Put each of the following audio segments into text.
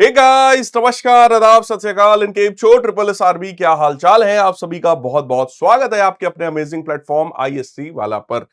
Hey guys, नमस्कार, आदाब, सत श्री अकाल, इनके शो ट्रिपल एस आरबी। क्या हाल चाल है आप सभी का? बहुत बहुत स्वागत है आपके अपने अमेजिंग प्लेटफॉर्म आईएससी वाला पर।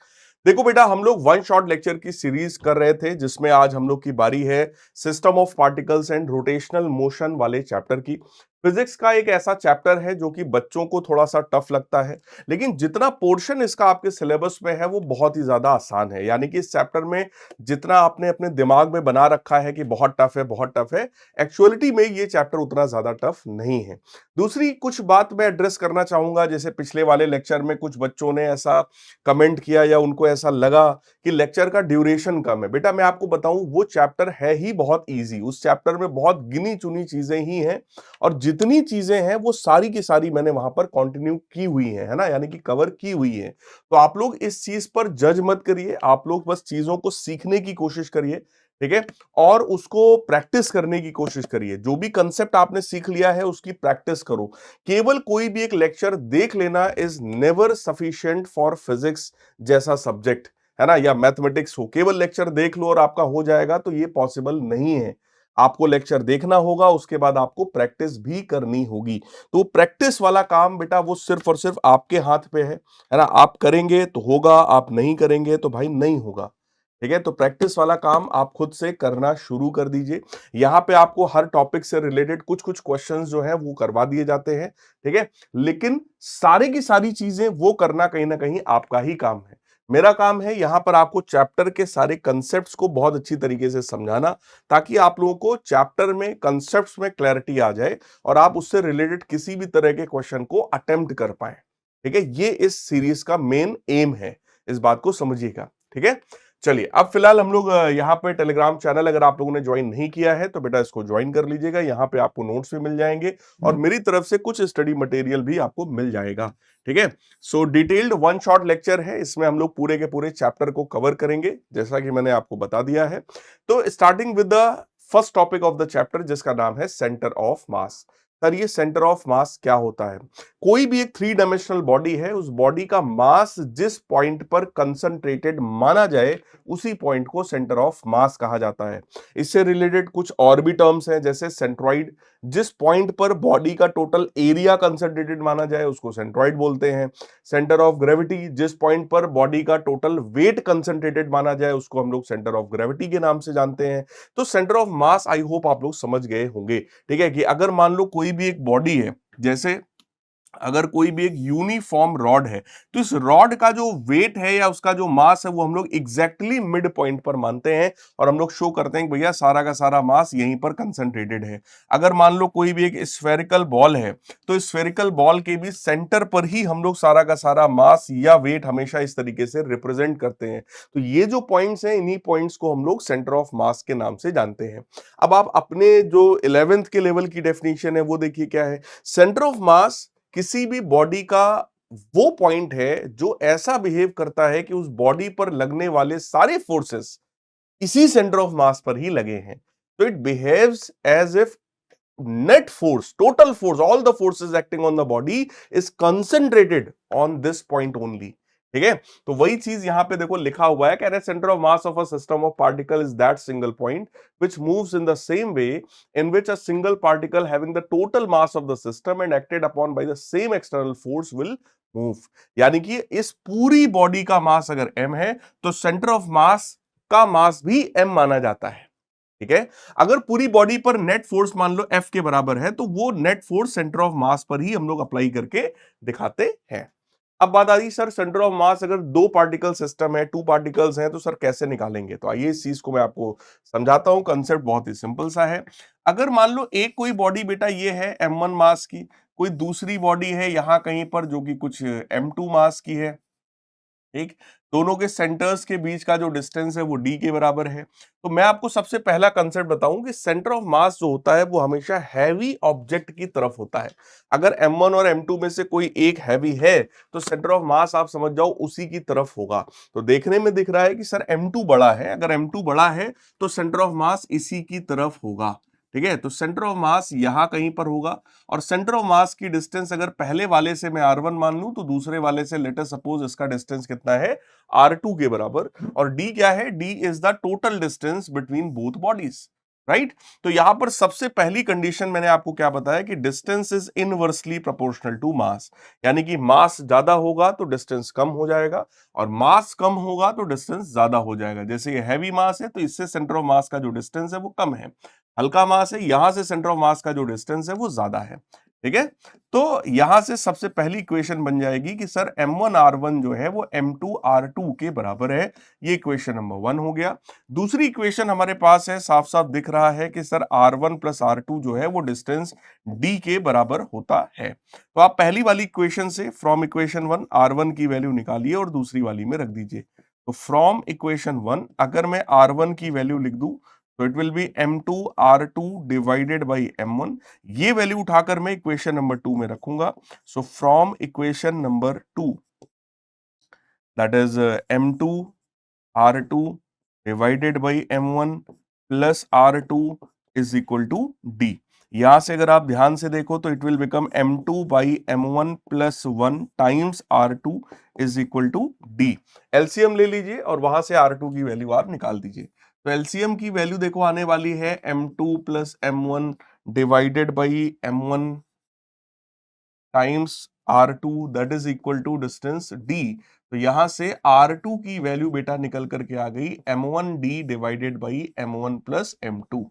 देखो बेटा, हम लोग वन शॉट लेक्चर की सीरीज कर रहे थे जिसमें आज हम लोग की बारी है system of particles and rotational motion वाले चैप्टर की। फिजिक्स का एक ऐसा चैप्टर है जो कि बच्चों को थोड़ा सा टफ लगता है, लेकिन जितना पोर्शन इसका आपके सिलेबस में है वो बहुत ही ज्यादा आसान है। यानी कि इस चैप्टर में जितना आपने अपने दिमाग में बना रखा है कि बहुत टफ है, बहुत टफ है, एक्चुअलिटी में ये चैप्टर उतना ज्यादा टफ नहीं है। दूसरी कुछ बात मैं एड्रेस करना चाहूंगा, जैसे पिछले वाले लेक्चर में कुछ बच्चों ने ऐसा कमेंट किया या उनको ऐसा लगा कि लेक्चर का ड्यूरेशन कम है। बेटा मैं आपको बताऊं, वो चैप्टर है ही बहुत इजी। उस चैप्टर में बहुत गिनी चुनी चीजें ही हैं, और जितनी चीजें हैं वो सारी की सारी मैंने वहां पर कंटिन्यू की हुई है ना, यानी कि कवर की हुई है। तो आप लोग इस चीज पर जज मत करिए, आप लोग बस चीजों को सीखने की कोशिश करिए, ठीक है, और उसको प्रैक्टिस करने की कोशिश करिए। जो भी कंसेप्ट आपने सीख लिया है उसकी प्रैक्टिस करो। केवल कोई भी एक लेक्चर देख लेना is never sufficient for physics जैसा सब्जेक्ट, है ना, या मैथमेटिक्स हो। केवल लेक्चर देख लो और आपका हो जाएगा तो ये पॉसिबल नहीं है। आपको लेक्चर देखना होगा, उसके बाद आपको प्रैक्टिस भी करनी होगी। तो प्रैक्टिस वाला काम बेटा वो सिर्फ और सिर्फ आपके हाथ पे है ना। आप करेंगे तो होगा, आप नहीं करेंगे तो भाई नहीं होगा। ठीक है, तो प्रैक्टिस वाला काम आप खुद से करना शुरू कर दीजिए। यहाँ पे आपको हर टॉपिक से रिलेटेड कुछ कुछ क्वेश्चंस जो है वो करवा दिए जाते हैं, ठीक है, लेकिन सारी की सारी चीजें वो करना कहीं ना कहीं आपका ही काम है। मेरा काम है यहाँ पर आपको चैप्टर के सारे कंसेप्ट्स को बहुत अच्छी तरीके से समझाना, ताकि आप लोगों को चैप्टर में कंसेप्ट्स में क्लैरिटी आ जाए और आप उससे रिलेटेड किसी भी तरह के क्वेश्चन को अटेम्प्ट कर पाए। ठीक है, ये इस सीरीज का मेन एम है, इस बात को समझिएगा। ठीक है, चलिए अब फिलहाल हम लोग यहाँ पे टेलीग्राम चैनल अगर आप लोगों ने ज्वाइन नहीं किया है तो बेटा इसको ज्वाइन कर लीजिएगा। यहाँ पे आपको नोट्स भी मिल जाएंगे और मेरी तरफ से कुछ स्टडी मटेरियल भी आपको मिल जाएगा। ठीक है, सो डिटेल्ड वन शॉट लेक्चर है, इसमें हम लोग पूरे के पूरे चैप्टर को कवर करेंगे जैसा कि मैंने आपको बता दिया है। तो starting with the first topic of the chapter जिसका नाम है सेंटर ऑफ मास। सर ये सेंटर ऑफ मास क्या होता है? कोई भी एक थ्री डायमेंशनल बॉडी है, उस बॉडी का मास जिस पॉइंट पर कंसंट्रेटेड माना जाए उसी पॉइंट को सेंटर ऑफ मास कहा जाता है। इससे रिलेटेड कुछ और भी टर्म्स हैं, जैसे सेंट्रॉइड, जिस पॉइंट पर बॉडी का टोटल एरिया कंसंट्रेटेड माना जाए उसको सेंट्रॉइड बोलते हैं। सेंटर ऑफ ग्रेविटी, जिस पॉइंट पर बॉडी का टोटल वेट कंसंट्रेटेड माना जाए उसको हम लोग सेंटर ऑफ ग्रेविटी के नाम से जानते हैं। तो centre of mass I hope आप लोग समझ गए होंगे। ठीक है, कि अगर मान लो कोई भी एक बॉडी है, जैसे अगर कोई भी एक यूनिफॉर्म रॉड है, तो इस रॉड का जो वेट है या उसका जो मास है वो हम लोग एग्जैक्टली मिड पॉइंट पर मानते हैं और हम लोग शो करते हैं कि भैया सारा का सारा मास यहीं पर कंसंट्रेटेड है। अगर मान लो कोई भी एक स्फेरिकल बॉल है, तो स्फेरिकल बॉल के भी सेंटर पर ही हम लोग सारा का सारा मास या वेट हमेशा इस तरीके से रिप्रेजेंट करते हैं। तो ये जो पॉइंट्स हैं, इन्हीं पॉइंट्स को हम लोग सेंटर ऑफ मास के नाम से जानते हैं। अब आप अपने जो 11th के लेवल की डेफिनेशन है वो देखिए क्या है। सेंटर ऑफ मास किसी भी बॉडी का वो पॉइंट है जो ऐसा बिहेव करता है कि उस बॉडी पर लगने वाले सारे फोर्सेस इसी सेंटर ऑफ मास पर ही लगे हैं। तो it behaves as if net force, total force, all the forces acting on the body is concentrated on this point only। ठीक है, तो वही चीज यहां पे देखो लिखा हुआ है, कह रहे centre of mass of a system of particle is that single point which moves in the same way in which a single particle having the total mass of the system and acted upon by the same external force will move। यानी कि इस पूरी body का मास अगर m है तो centre of मास का मास भी m माना जाता है। ठीक है, अगर पूरी बॉडी पर नेट फोर्स मान लो F के बराबर है तो वो नेट फोर्स सेंटर ऑफ मास पर ही हम लोग अप्लाई करके दिखाते हैं। अब बात आ रही सर, सेंटर ऑफ मास अगर दो पार्टिकल सिस्टम है, टू पार्टिकल्स हैं, तो सर कैसे निकालेंगे? तो आइए इस चीज को मैं आपको समझाता हूं। कंसेप्ट बहुत ही सिंपल सा है। अगर मान लो एक कोई बॉडी बेटा ये है m1 मास की, कोई दूसरी बॉडी है यहां कहीं पर जो कि कुछ m2 मास की है, ठीक, दोनों के सेंटर्स के बीच का जो डिस्टेंस है वो d के बराबर है। तो मैं आपको सबसे पहला कंसेप्ट बताऊं कि सेंटर ऑफ मास जो होता है वो हमेशा हैवी ऑब्जेक्ट की तरफ होता है। अगर m1 और m2 में से कोई एक हैवी है तो सेंटर ऑफ मास आप समझ जाओ उसी की तरफ होगा। तो देखने में दिख रहा है कि सर m2 बड़ा है, अगर m2 बड़ा है तो सेंटर ऑफ मास इसी की तरफ होगा। ठीक है, तो सेंटर ऑफ मास यहां कहीं पर होगा, और सेंटर ऑफ मास की डिस्टेंस अगर पहले वाले से मैं r1 मान लूं तो दूसरे वाले से लेट अस सपोज इसका डिस्टेंस कितना है, r2 के बराबर। और d क्या है? d is the total distance between both bodies. Right. तो यहां पर सबसे पहली कंडीशन मैंने आपको क्या बताया कि distance is inversely proportional to mass, यानी कि मास ज्यादा होगा तो डिस्टेंस कम हो जाएगा और मास कम होगा तो डिस्टेंस ज्यादा हो जाएगा। जैसे ये हैवी मास है तो इससे सेंटर ऑफ मास का जो डिस्टेंस है वो कम है, हल्का मास है यहां से सेंटर ऑफ मास का जो डिस्टेंस है वो ज्यादा है। ठीक है, तो यहां से सबसे पहली इक्वेशन बन जाएगी कि सर M1R1 जो है वो M2R2 के बराबर है। ये इक्वेशन नंबर 1 हो गया। दूसरी इक्वेशन हमारे पास है, साफ साफ दिख रहा है कि सर R1 प्लस R2 जो है वो डिस्टेंस D के बराबर होता है। तो आप पहली वाली इक्वेशन से फ्रॉम इक्वेशन 1 R1 की वैल्यू निकालिए और दूसरी वाली में रख दीजिए। तो फ्रॉम इक्वेशन 1 अगर मैं R1 की वैल्यू लिख दूं तो it will B M2R2 divided by M1। ये वैल्यू उठाकर मैं इक्वेशन नंबर 2 में रखूंगा। So from equation number 2 that is M2R2 divided by M1 plus R2 is equal to D। यहां से अगर आप ध्यान से देखो तो it will become M2 by M1 plus 1 times R2 is equal to D। LCM ले लीजिए और वहां से R2 की वैल्यू आप निकाल दीजिए। तो एलसीएम की वैल्यू देखो आने वाली है M2 plus M1 divided by M1 times R2 that is equal to distance D। तो यहां से R2 की वैल्यू बेटा निकल करके आ गई M1D divided by M1 plus M2।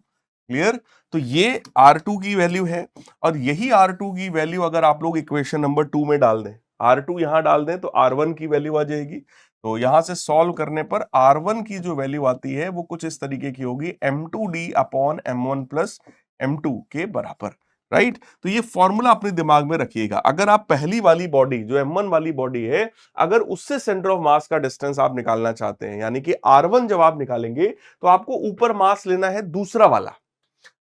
Clear. तो ये R2 की वैल्यू है और यही R2 की वैल्यू अगर आप लोग इक्वेशन नंबर 2 में डाल दें, R2 यहां डाल दें तो R1 की वैल्यू आ जाएगी। तो यहां से सॉल्व करने पर R1 की जो वैल्यू आती है वो कुछ इस तरीके की होगी M2D upon M1 plus M2 के बराबर। राइट। तो ये फॉर्मूला अपने दिमाग में रखिएगा। अगर आप पहली वाली बॉडी जो M1 वाली बॉडी है, अगर उससे सेंटर ऑफ मास का डिस्टेंस आप निकालना चाहते हैं, यानी कि R1 जब आप निकालेंगे तो आपको ऊपर मास लेना है दूसरा वाला।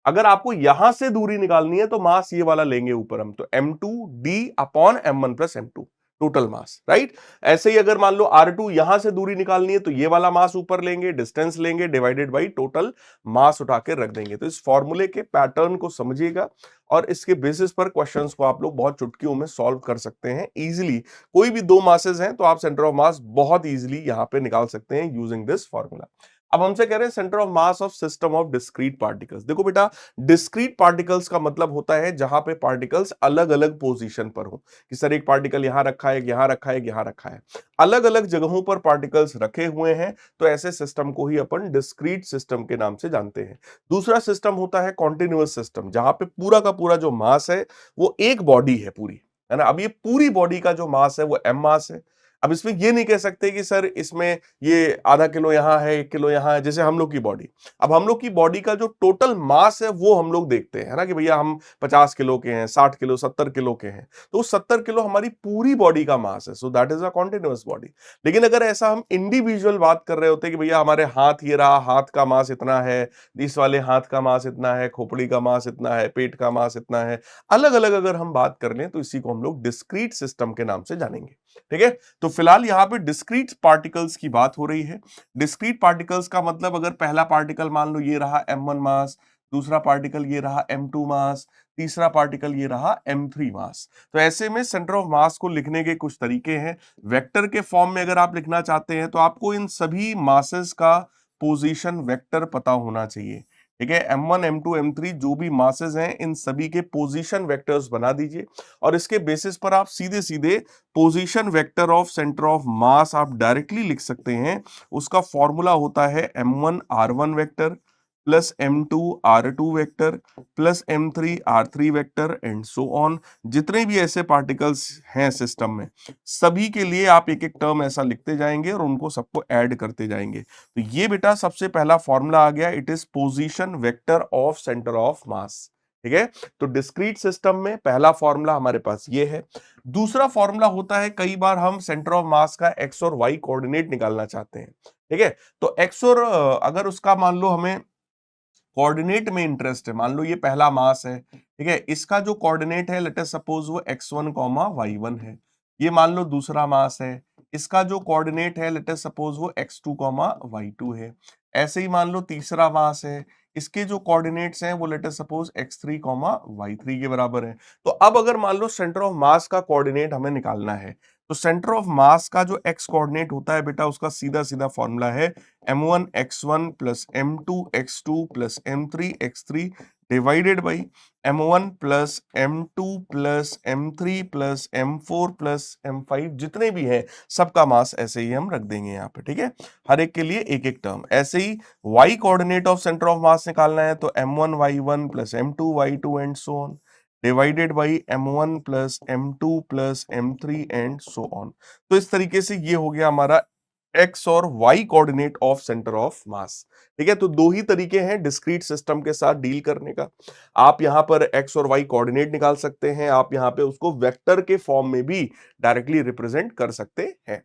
अगर आपको यहां से दूरी निकालनी है तो मास ये वाला लेंगे ऊपर हम, तो M2D upon M1 plus M2 total mass. Right. ऐसे ही अगर मान लो R2 यहां से दूरी निकालनी है तो ये वाला मास ऊपर लेंगे, डिस्टेंस लेंगे डिवाइडेड बाई टोटल मास उठा के रख देंगे। तो इस फॉर्मूले के पैटर्न को समझिएगा और इसके बेसिस पर क्वेश्चंस को आप लोग बहुत चुटकियों में सॉल्व कर सकते हैं इजीली। कोई भी दो मासेस हैं तो आप सेंटर ऑफ मास बहुत इजीली यहां पे निकाल सकते हैं यूजिंग दिस फॉर्मूला। अब हमसे कह रहे हैं centre of mass of system of discrete particles. देखो बेटा, डिस्क्रीट पार्टिकल्स का मतलब होता है जहां पे पार्टिकल्स अलग अलग पोजीशन पर हो, कि सर एक पार्टिकल यहां रखा है, यहां रखा है, यहां रखा है, अलग अलग जगहों पर पार्टिकल्स रखे हुए हैं। तो ऐसे सिस्टम को ही अपन डिस्क्रीट सिस्टम के नाम से जानते हैं। दूसरा सिस्टम होता है कॉन्टिन्यूअस सिस्टम, जहां पे पूरा का पूरा जो मास है वो एक बॉडी है पूरी, है ना। अब ये पूरी बॉडी का जो मास है वो m मास है। अब इसमें ये नहीं कह सकते कि सर इसमें ये आधा किलो यहां है, 1 किलो यहां है, जैसे हम लोग की बॉडी। अब हम लोग की बॉडी का जो टोटल मास है वो हम लोग देखते हैं, है ना, कि भैया हम 50 किलो के हैं, 60 किलो 70 किलो के हैं, तो 70 किलो हमारी पूरी बॉडी का मास है। So that is a continuous body. लेकिन अगर ऐसा हम इंडिविजुअल बात कर रहे होते कि भैया हमारे हाथ ये रहा, हाथ का मास इतना है, इस वाले हाथ का मास इतना है, खोपड़ी का मास इतना है, पेट का मास इतना है, अलग अलग अगर हम बात कर लें तो इसी को हम लोग डिस्क्रीट सिस्टम के नाम से जानेंगे। ठीक है। तो फिलहाल यहां पे डिस्क्रीट पार्टिकल्स की बात हो रही है। डिस्क्रीट पार्टिकल्स का मतलब अगर पहला पार्टिकल मान लो ये रहा M1 मास, दूसरा पार्टिकल ये रहा M2 मास, तीसरा पार्टिकल ये रहा M3 मास। तो ऐसे में सेंटर ऑफ मास को लिखने के कुछ तरीके हैं। वेक्टर के फॉर्म में अगर आप लिखना चाहते हैं तो आपको इन सभी मासेस का पोजीशन वेक्टर पता होना चाहिए। ठीक है, M1 M2 M3 जो भी मासेस हैं इन सभी के पोजीशन वेक्टर्स बना दीजिए और इसके बेसिस पर आप सीधे सीधे position vector of centre of मास आप डायरेक्टली लिख सकते हैं। उसका फॉर्मूला होता है M1 R1 vector plus M2 R2 vector plus M3 R3 vector and so on. जितने भी ऐसे पार्टिकल्स हैं सिस्टम में, सभी के लिए आप एक एक टर्म ऐसा लिखते जाएंगे और उनको सबको ऐड करते जाएंगे। तो ये बेटा सबसे पहला फॉर्मूला आ गया, it is position vector of centre of mass. ठीक है। तो डिस्क्रीट सिस्टम में पहला फॉर्मूला हमारे पास ये है। दूसरा फॉर्मूला होता है, कई बार हम सेंटर ऑफ मास का एक्स और वाई कोऑर्डिनेट निकालना चाहते हैं। ठीक है। तो एक्स और अगर उसका मान लो हमें कोऑर्डिनेट में इंटरेस्ट है, मान लो ये पहला मास है, ठीक है, इसका जो कोऑर्डिनेट है लेट अस सपोज वो x1 y1 है। ये मान लो दूसरा मास है, इसका जो कोऑर्डिनेट है लेट अस सपोज वो x2 y2 है। ऐसे ही मान लो तीसरा मास है, इसके जो कोऑर्डिनेट्स हैं वो let us suppose x3 y3 के बराबर है। तो अब अगर मान लो सेंटर ऑफ मास का कोऑर्डिनेट हमें निकालना है तो सेंटर ऑफ मास का जो एक्स कोऑर्डिनेट होता है बेटा, उसका सीधा सीधा फॉर्मूला है m1x1 plus m2x2 plus m3x3 divided by m1 plus m2 plus m3 plus m4 plus m5, जितने भी हैं सबका मास ऐसे ही हम रख देंगे यहाँ पे, ठीक है। हर एक के लिए एक एक टर्म। ऐसे ही y coordinate of centre of मास निकालना है तो m1y1 plus m2y2 and so on divided by m1 plus m2 plus m3 and so on. तो इस तरीके से ये हो गया हमारा x और y coordinate of centre of mass, ठीक है। तो दो ही तरीके हैं डिस्क्रीट सिस्टम के साथ डील करने का। आप यहां पर x और y कोऑर्डिनेट निकाल सकते हैं, आप यहां पे उसको वेक्टर के फॉर्म में भी डायरेक्टली रिप्रेजेंट कर सकते हैं।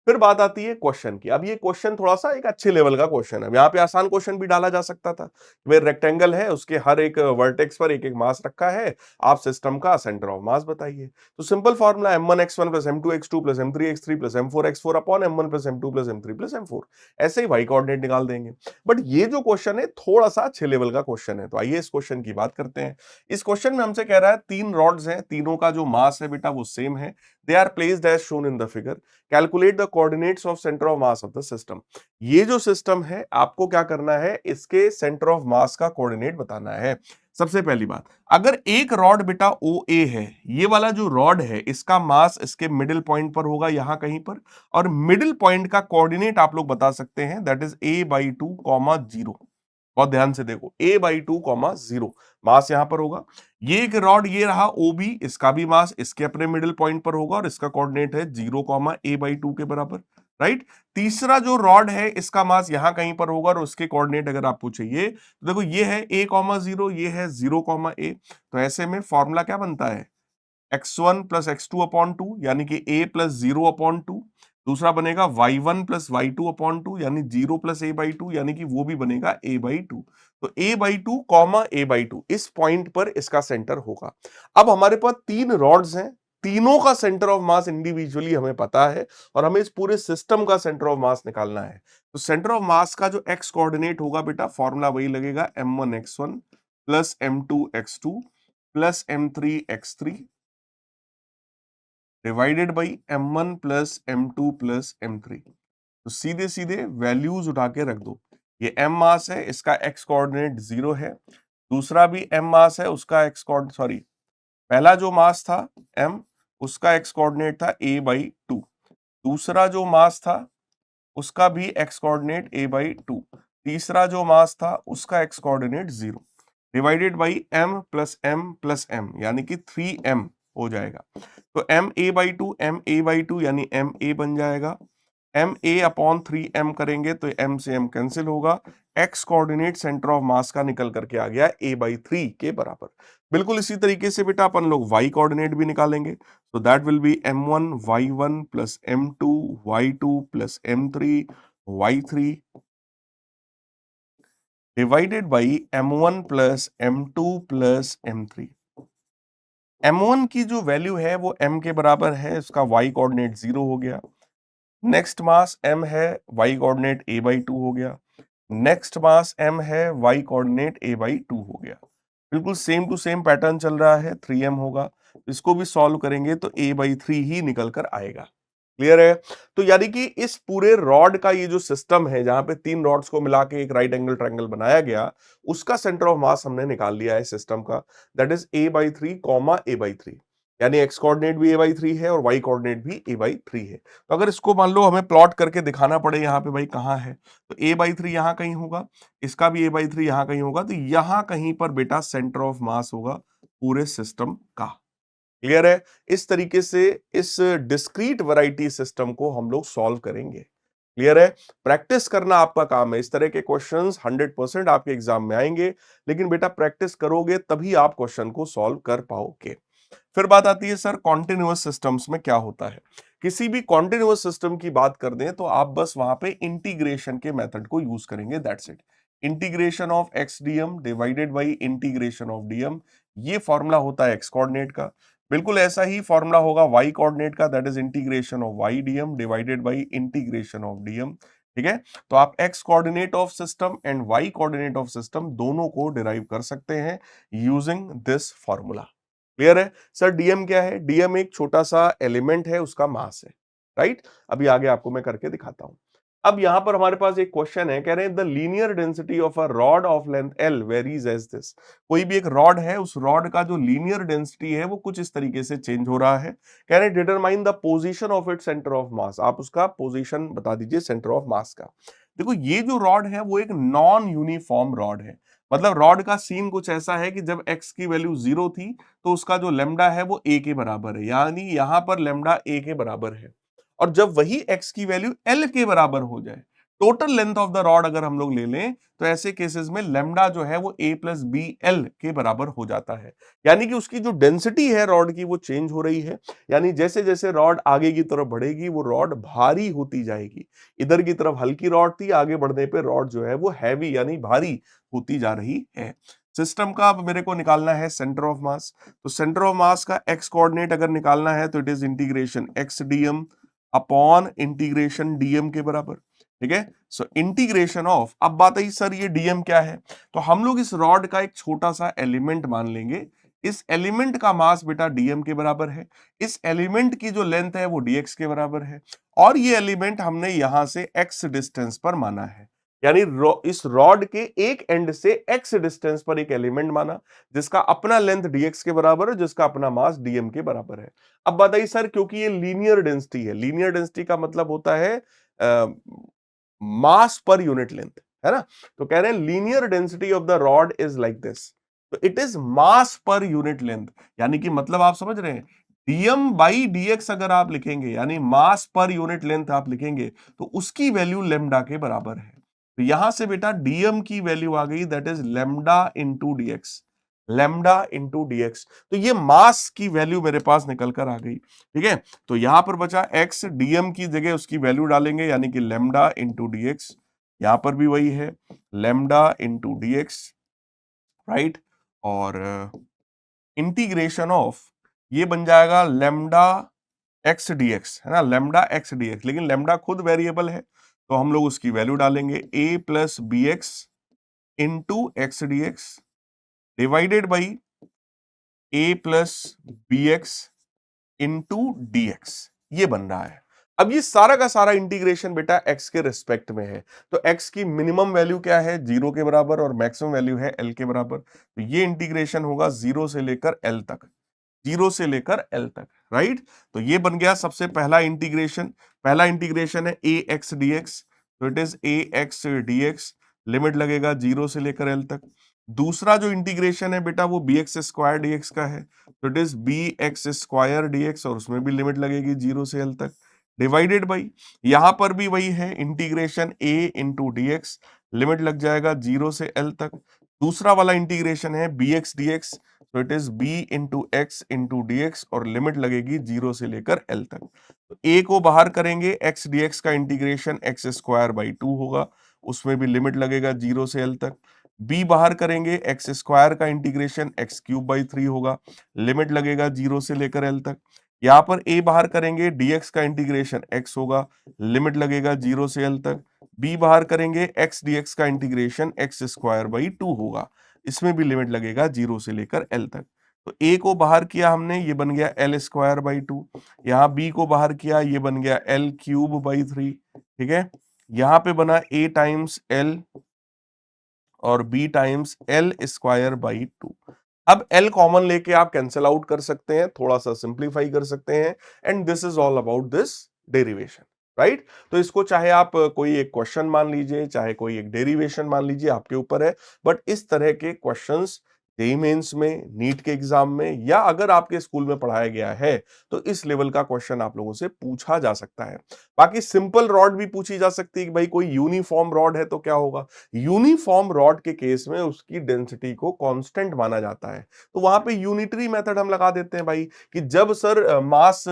फिर बात आती है क्वेश्चन की। अब ये क्वेश्चन थोड़ा सा एक अच्छे लेवल का क्वेश्चन है। यहाँ पे आसान क्वेश्चन भी डाला जा सकता था। वे रेक्टेंगल है, उसके हर एक वर्टेक्स पर एक एक मास रखा है, आप सिस्टम का सेंटर ऑफ मास बताइए। तो simple formula m1x1 plus m2x2 plus m3x3 plus m4x4 upon m1 plus m2 plus m3 plus m4। ऐसे ही वाई कोऑर्डिनेट निकाल देंगे। बट ये जो क्वेश्चन है थोड़ा सा अच्छे लेवल का क्वेश्चन है, तो आइए इस क्वेश्चन की बात करते हैं। इस क्वेश्चन में हमसे कह रहा है तीन रॉड्स हैं, तीनों का जो मास है बेटा वो सेम है। They are placed as shown in the figure. Calculate the coordinates of centre of mass of the system. ये जो सिस्टम है आपको क्या करना है, इसके सेंटर ऑफ मास का कोऑर्डिनेट बताना है। सबसे पहली बात, अगर एक रॉड बेटा ओ ए है, ये वाला जो रॉड है इसका मास इसके मिडिल पॉइंट पर होगा यहां कहीं पर, और मिडिल पॉइंट का कोऑर्डिनेट आप लोग बता सकते हैं दैट इज a/2, 0। बहुत ध्यान से देखो, a/2, 0 मास यहां पर होगा। ये एक रॉड ये रहा OB, इसका भी मास इसके अपने मिडिल पॉइंट पर होगा और इसका कोऑर्डिनेट है 0, a/2 के बराबर, राइट। तीसरा जो रॉड है इसका मास यहां कहीं पर होगा और उसके कोऑर्डिनेट अगर आपको चाहिए तो देखो ये है a, 0, ये है 0, a। तो ऐसे में फॉर्मूला क्या बनता है, x1 प्लस x2 अपॉन 2 यानी कि a प्लस 0 अपॉन 2। दूसरा बनेगा y1 प्लस y2 अपॉन 2 यानी 0 प्लस a/2 यानी कि वो भी बनेगा a/2। तो a/2 कॉमा a/2 इस पॉइंट पर इसका सेंटर होगा। अब हमारे पास तीन रॉड्स हैं, तीनों का सेंटर ऑफ मास इंडिविजुअली हमें पता है और हमें इस पूरे सिस्टम का सेंटर ऑफ मास निकालना है। तो सेंटर ऑफ मास का जो x कोऑर्डिनेट होगा बेटा, फॉर्मूला वही लगेगा m1x1 plus m2x2 plus m3x3 divided by m1 plus m2 plus m3। तो सीधे सीधे वैल्यूज उठा के रख दो। ये m मास है, इसका x कोऑर्डिनेट 0 है। दूसरा भी m मास है, उसका x कोऑर्डिनेट सॉरी पहला जो मास था m, उसका x कोऑर्डिनेट था a/2। दूसरा जो मास था उसका भी x कोऑर्डिनेट a/2। तीसरा जो मास था उसका x coordinate 0 divided by m plus m यानी कि 3m हो जाएगा। तो m a/2 यानी m a बन जाएगा। m a अपॉन 3m करेंगे तो m से m कैंसिल होगा। x कोऑर्डिनेट सेंटर ऑफ मास का निकल करके आ गया a/3 के बराबर। बिल्कुल इसी तरीके से बेटा अपन लोग y कोऑर्डिनेट भी निकालेंगे। तो that will B m1 y1 plus m2 y2 plus m3 y3 divided by m1 plus m2 plus m3। m1 की जो वैल्यू है वो m के बराबर है, इसका y कोऑर्डिनेट 0 हो गया। नेक्स्ट मास m है, y कोऑर्डिनेट a/2 हो गया। नेक्स्ट मास m है, y कोऑर्डिनेट a/2 हो गया। बिल्कुल सेम टू सेम पैटर्न चल रहा है, 3m होगा। इसको भी सॉल्व करेंगे तो a/3 ही निकल कर आएगा। क्लियर है। तो यानी कि इस पूरे रॉड का ये जो सिस्टम है, जहां पे तीन रॉड्स को मिला के एक राइट एंगल ट्रायंगल बनाया गया, उसका सेंटर ऑफ मास हमने निकाल लिया है सिस्टम का, that is a/3 comma a/3। यानी x कोऑर्डिनेट भी a/3 है और y कोऑर्डिनेट भी a/3 है। तो अगर इसको मान लो हमें प्लॉट करके दिखाना पड़े यहाँ पे भाई कहाँ है, तो a/3 यहाँ कहीं होगा, इसका भी a/3 यहाँ कहीं होगा, तो यहाँ कहीं पर बेटा सेंटर ऑफ मास होगा पूरे सिस्टम का। क्लियर है। इस तरीके से इस डिस्क्रीट वैरायटी सिस्टम को हम लोग सॉल्व करेंगे। क्लियर है। प्रैक्टिस करना आपका काम है। इस तरह के क्वेश्चंस 100% आपके एग्जाम में आएंगे, लेकिन बेटा प्रैक्टिस करोगे तभी आप क्वेश्चन को सॉल्व कर पाओगे। फिर बात आती है सर कॉन्टिन्यूअस सिस्टम्स में क्या होता है। किसी भी कॉन्टिन्यूअस सिस्टम की बात कर दें तो आप बस वहां पे इंटीग्रेशन के मेथड को यूज करेंगे, that's it. Integration of X dm divided by integration of dm, ये फॉर्मूला होता है एक्स कोऑर्डिनेट का। बिल्कुल ऐसा ही फॉर्मूला होगा वाई कोऑर्डिनेट का, that is integration of Y dm divided by integration of dm. ठीक है। तो आप X coordinate of system and Y coordinate of system दोनों को डिराइव कर सकते हैं यूजिंग दिस फॉर्मूला। क्लियर है सर? डीएम क्या है? डीएम एक छोटा सा एलिमेंट है, उसका मास है, राइट? अभी आगे आपको मैं करके दिखाता हूं। अब यहां पर हमारे पास एक क्वेश्चन है, कह रहे हैं the linear density of a rod of length L varies as this. कोई भी एक रॉड है, उस रॉड का जो लीनियर डेंसिटी है वो कुछ इस तरीके से चेंज हो रहा है। कह रहे हैं determine the position of it centre of मास। आप उसका पोजीशन बता दीजिए सेंटर ऑफ मास का। देखो ये जो रॉड है वो एक नॉन यूनिफॉर्म रॉड है। मतलब रॉड का सीन कुछ ऐसा है कि जब x की वैल्यू 0 थी तो उसका जो लेमडा है वो a के बराबर है, यानी यहां पर लेमडा a के बराबर है। और जब वही x की वैल्यू l के बराबर हो जाए, total length of the rod अगर हम लोग ले लें, तो ऐसे केसेस में लेमडा जो है वो a प्लस बी एल के बराबर हो जाता है। यानी कि उसकी जो डेंसिटी है रॉड की वो चेंज हो रही है। यानी जैसे जैसे रॉड आगे की तरफ बढ़ेगी वो रॉड भारी होती जाएगी। इधर की तरफ हल्की रॉड थी, आगे बढ़ने पे रॉड जो है वो हैवी यानी भारी होती जा रही है। सिस्टम का अब मेरे को निकालना है सेंटर ऑफ मास। तो सेंटर ऑफ मास का एक्स कोऑर्डिनेट अगर निकालना है तो it is integration x DM upon integration DM के बराबर। ठीक है, सो इंटीग्रेशन ऑफ, अब बात आई सर ये डीएम क्या है, तो हम लोग इस रॉड का एक छोटा सा एलिमेंट मान लेंगे। इस एलिमेंट का मास बेटा डीएम के बराबर है, इस एलिमेंट की जो लेंथ है वो डीएक्स के बराबर है, और ये एलिमेंट हमने यहां से एक्स डिस्टेंस पर माना है। यानी इस रॉड के एक एंड से एक्स डिस्टेंस पर एक एलिमेंट माना जिसका अपना लेंथ डीएक्स के बराबर है, जिसका अपना मास डीएम के बराबर है। अब बताइए सर, क्योंकि ये लीनियर डेंसिटी है, लीनियर डेंसिटी का मतलब होता है मास पर यूनिट लेंथ, है ना? तो कह रहे हैं linear density of the rod is like this, तो it is mass per unit length. यानी कि मतलब आप समझ रहे हैं, डीएम बाई डीएक्स अगर आप लिखेंगे यानी मास पर यूनिट लेंथ आप लिखेंगे, तो उसकी वैल्यू लेमडा के बराबर है। तो यहां से बेटा डीएम की वैल्यू आ गई, that is lambda into dx, lambda into dx. तो ये मास की वैल्यू मेरे पास निकल कर आ गई। ठीक है, तो यहां पर बचा एक्स, डीएम की जगह उसकी वैल्यू डालेंगे यानी कि लेमडा इंटू डीएक्स। यहां पर भी वही है, लेमडा इंटू डीएक्स, राइट? और इंटीग्रेशन ऑफ ये बन जाएगा लेमडा एक्स डीएक्स, है ना, लेमडा एक्स डीएक्स। लेकिन लेमडा खुद वेरिएबल है तो हम लोग उसकी वैल्यू डालेंगे a plus b x into x dx divided by a plus b x into dx. ये बन रहा है। अब ये सारा का सारा इंटीग्रेशन बेटा x के रिस्पेक्ट में है। तो x की मिनिमम वैल्यू क्या है, 0 के बराबर, और मैक्सिमम वैल्यू है l के बराबर। तो ये इंटीग्रेशन होगा 0 से लेकर l तक, 0 से लेकर l तक, राइट? तो ये बन गया सबसे पहला इंटीग्रेशन। पहला इंटीग्रेशन है ए एक्स डी एक्स, तो it is a x D x, limit लगेगा 0 से लेकर l तक। दूसरा जो इंटीग्रेशन है बेटा वो B X square D X का है, तो it is B X square D X, और उसमें भी लिमिट लगेगी 0 से l तक, डिवाइडेड बाई, यहां पर भी वही है integration a into D x, limit लग जाएगा 0 से l तक। दूसरा वाला इंटीग्रेशन है बी एक्स डी एक्स, तो it is b into x into D X, और लिमिट लगेगी 0 से लेकर l तक। तो a को बाहर करेंगे, x dx का इंटीग्रेशन एक्स स्क्वायर बाई 2 होगा, उसमें भी लिमिट लगेगा 0 से l तक। b बाहर करेंगे, एक्स स्क्वायर का इंटीग्रेशन एक्स क्यूब बाई 3 होगा, लिमिट लगेगा 0 से लेकर l तक। यहाँ पर a बाहर करेंगे, dx का इंटीग्रेशन x होगा, लिमिट लगेगा 0 से l तक। b बाहर करेंगे, x dx का इंटीग्रेशन एक्स स्क्वायर बाई 2 होगा, इसमें भी लिमिट लगेगा 0 से लेकर l तक। तो a को बाहर किया हमने, ये बन गया एल स्क्वायर बाई 2। यहाँ b को बाहर किया, ये बन गया एल क्यूब बाई 3। ठीक है, यहाँ पे बना a टाइम्स एल और b times L square by 2। अब l कॉमन लेके आप कैंसिल आउट कर सकते हैं, थोड़ा सा सिंप्लीफाई कर सकते हैं, and this is all about this derivation, right? तो इसको चाहे आप कोई एक क्वेश्चन मान लीजिए, चाहे कोई एक डेरिवेशन मान लीजिए, आपके ऊपर है। बट इस तरह के क्वेश्चंस जेईई मेंस में, नीट के एग्जाम में, या अगर आपके स्कूल में पढ़ाया गया है तो इस लेवल का क्वेश्चन आप लोगों से पूछा जा सकता है। बाकी सिंपल रॉड भी पूछी जा सकती है कि भाई कोई यूनिफॉर्म रॉड है तो क्या होगा। यूनिफॉर्म रॉड के केस में उसकी डेंसिटी को कांस्टेंट माना जाता है, तो वहां पे यूनिटरी मेथड हम लगा देते हैं भाई, कि जब सर मास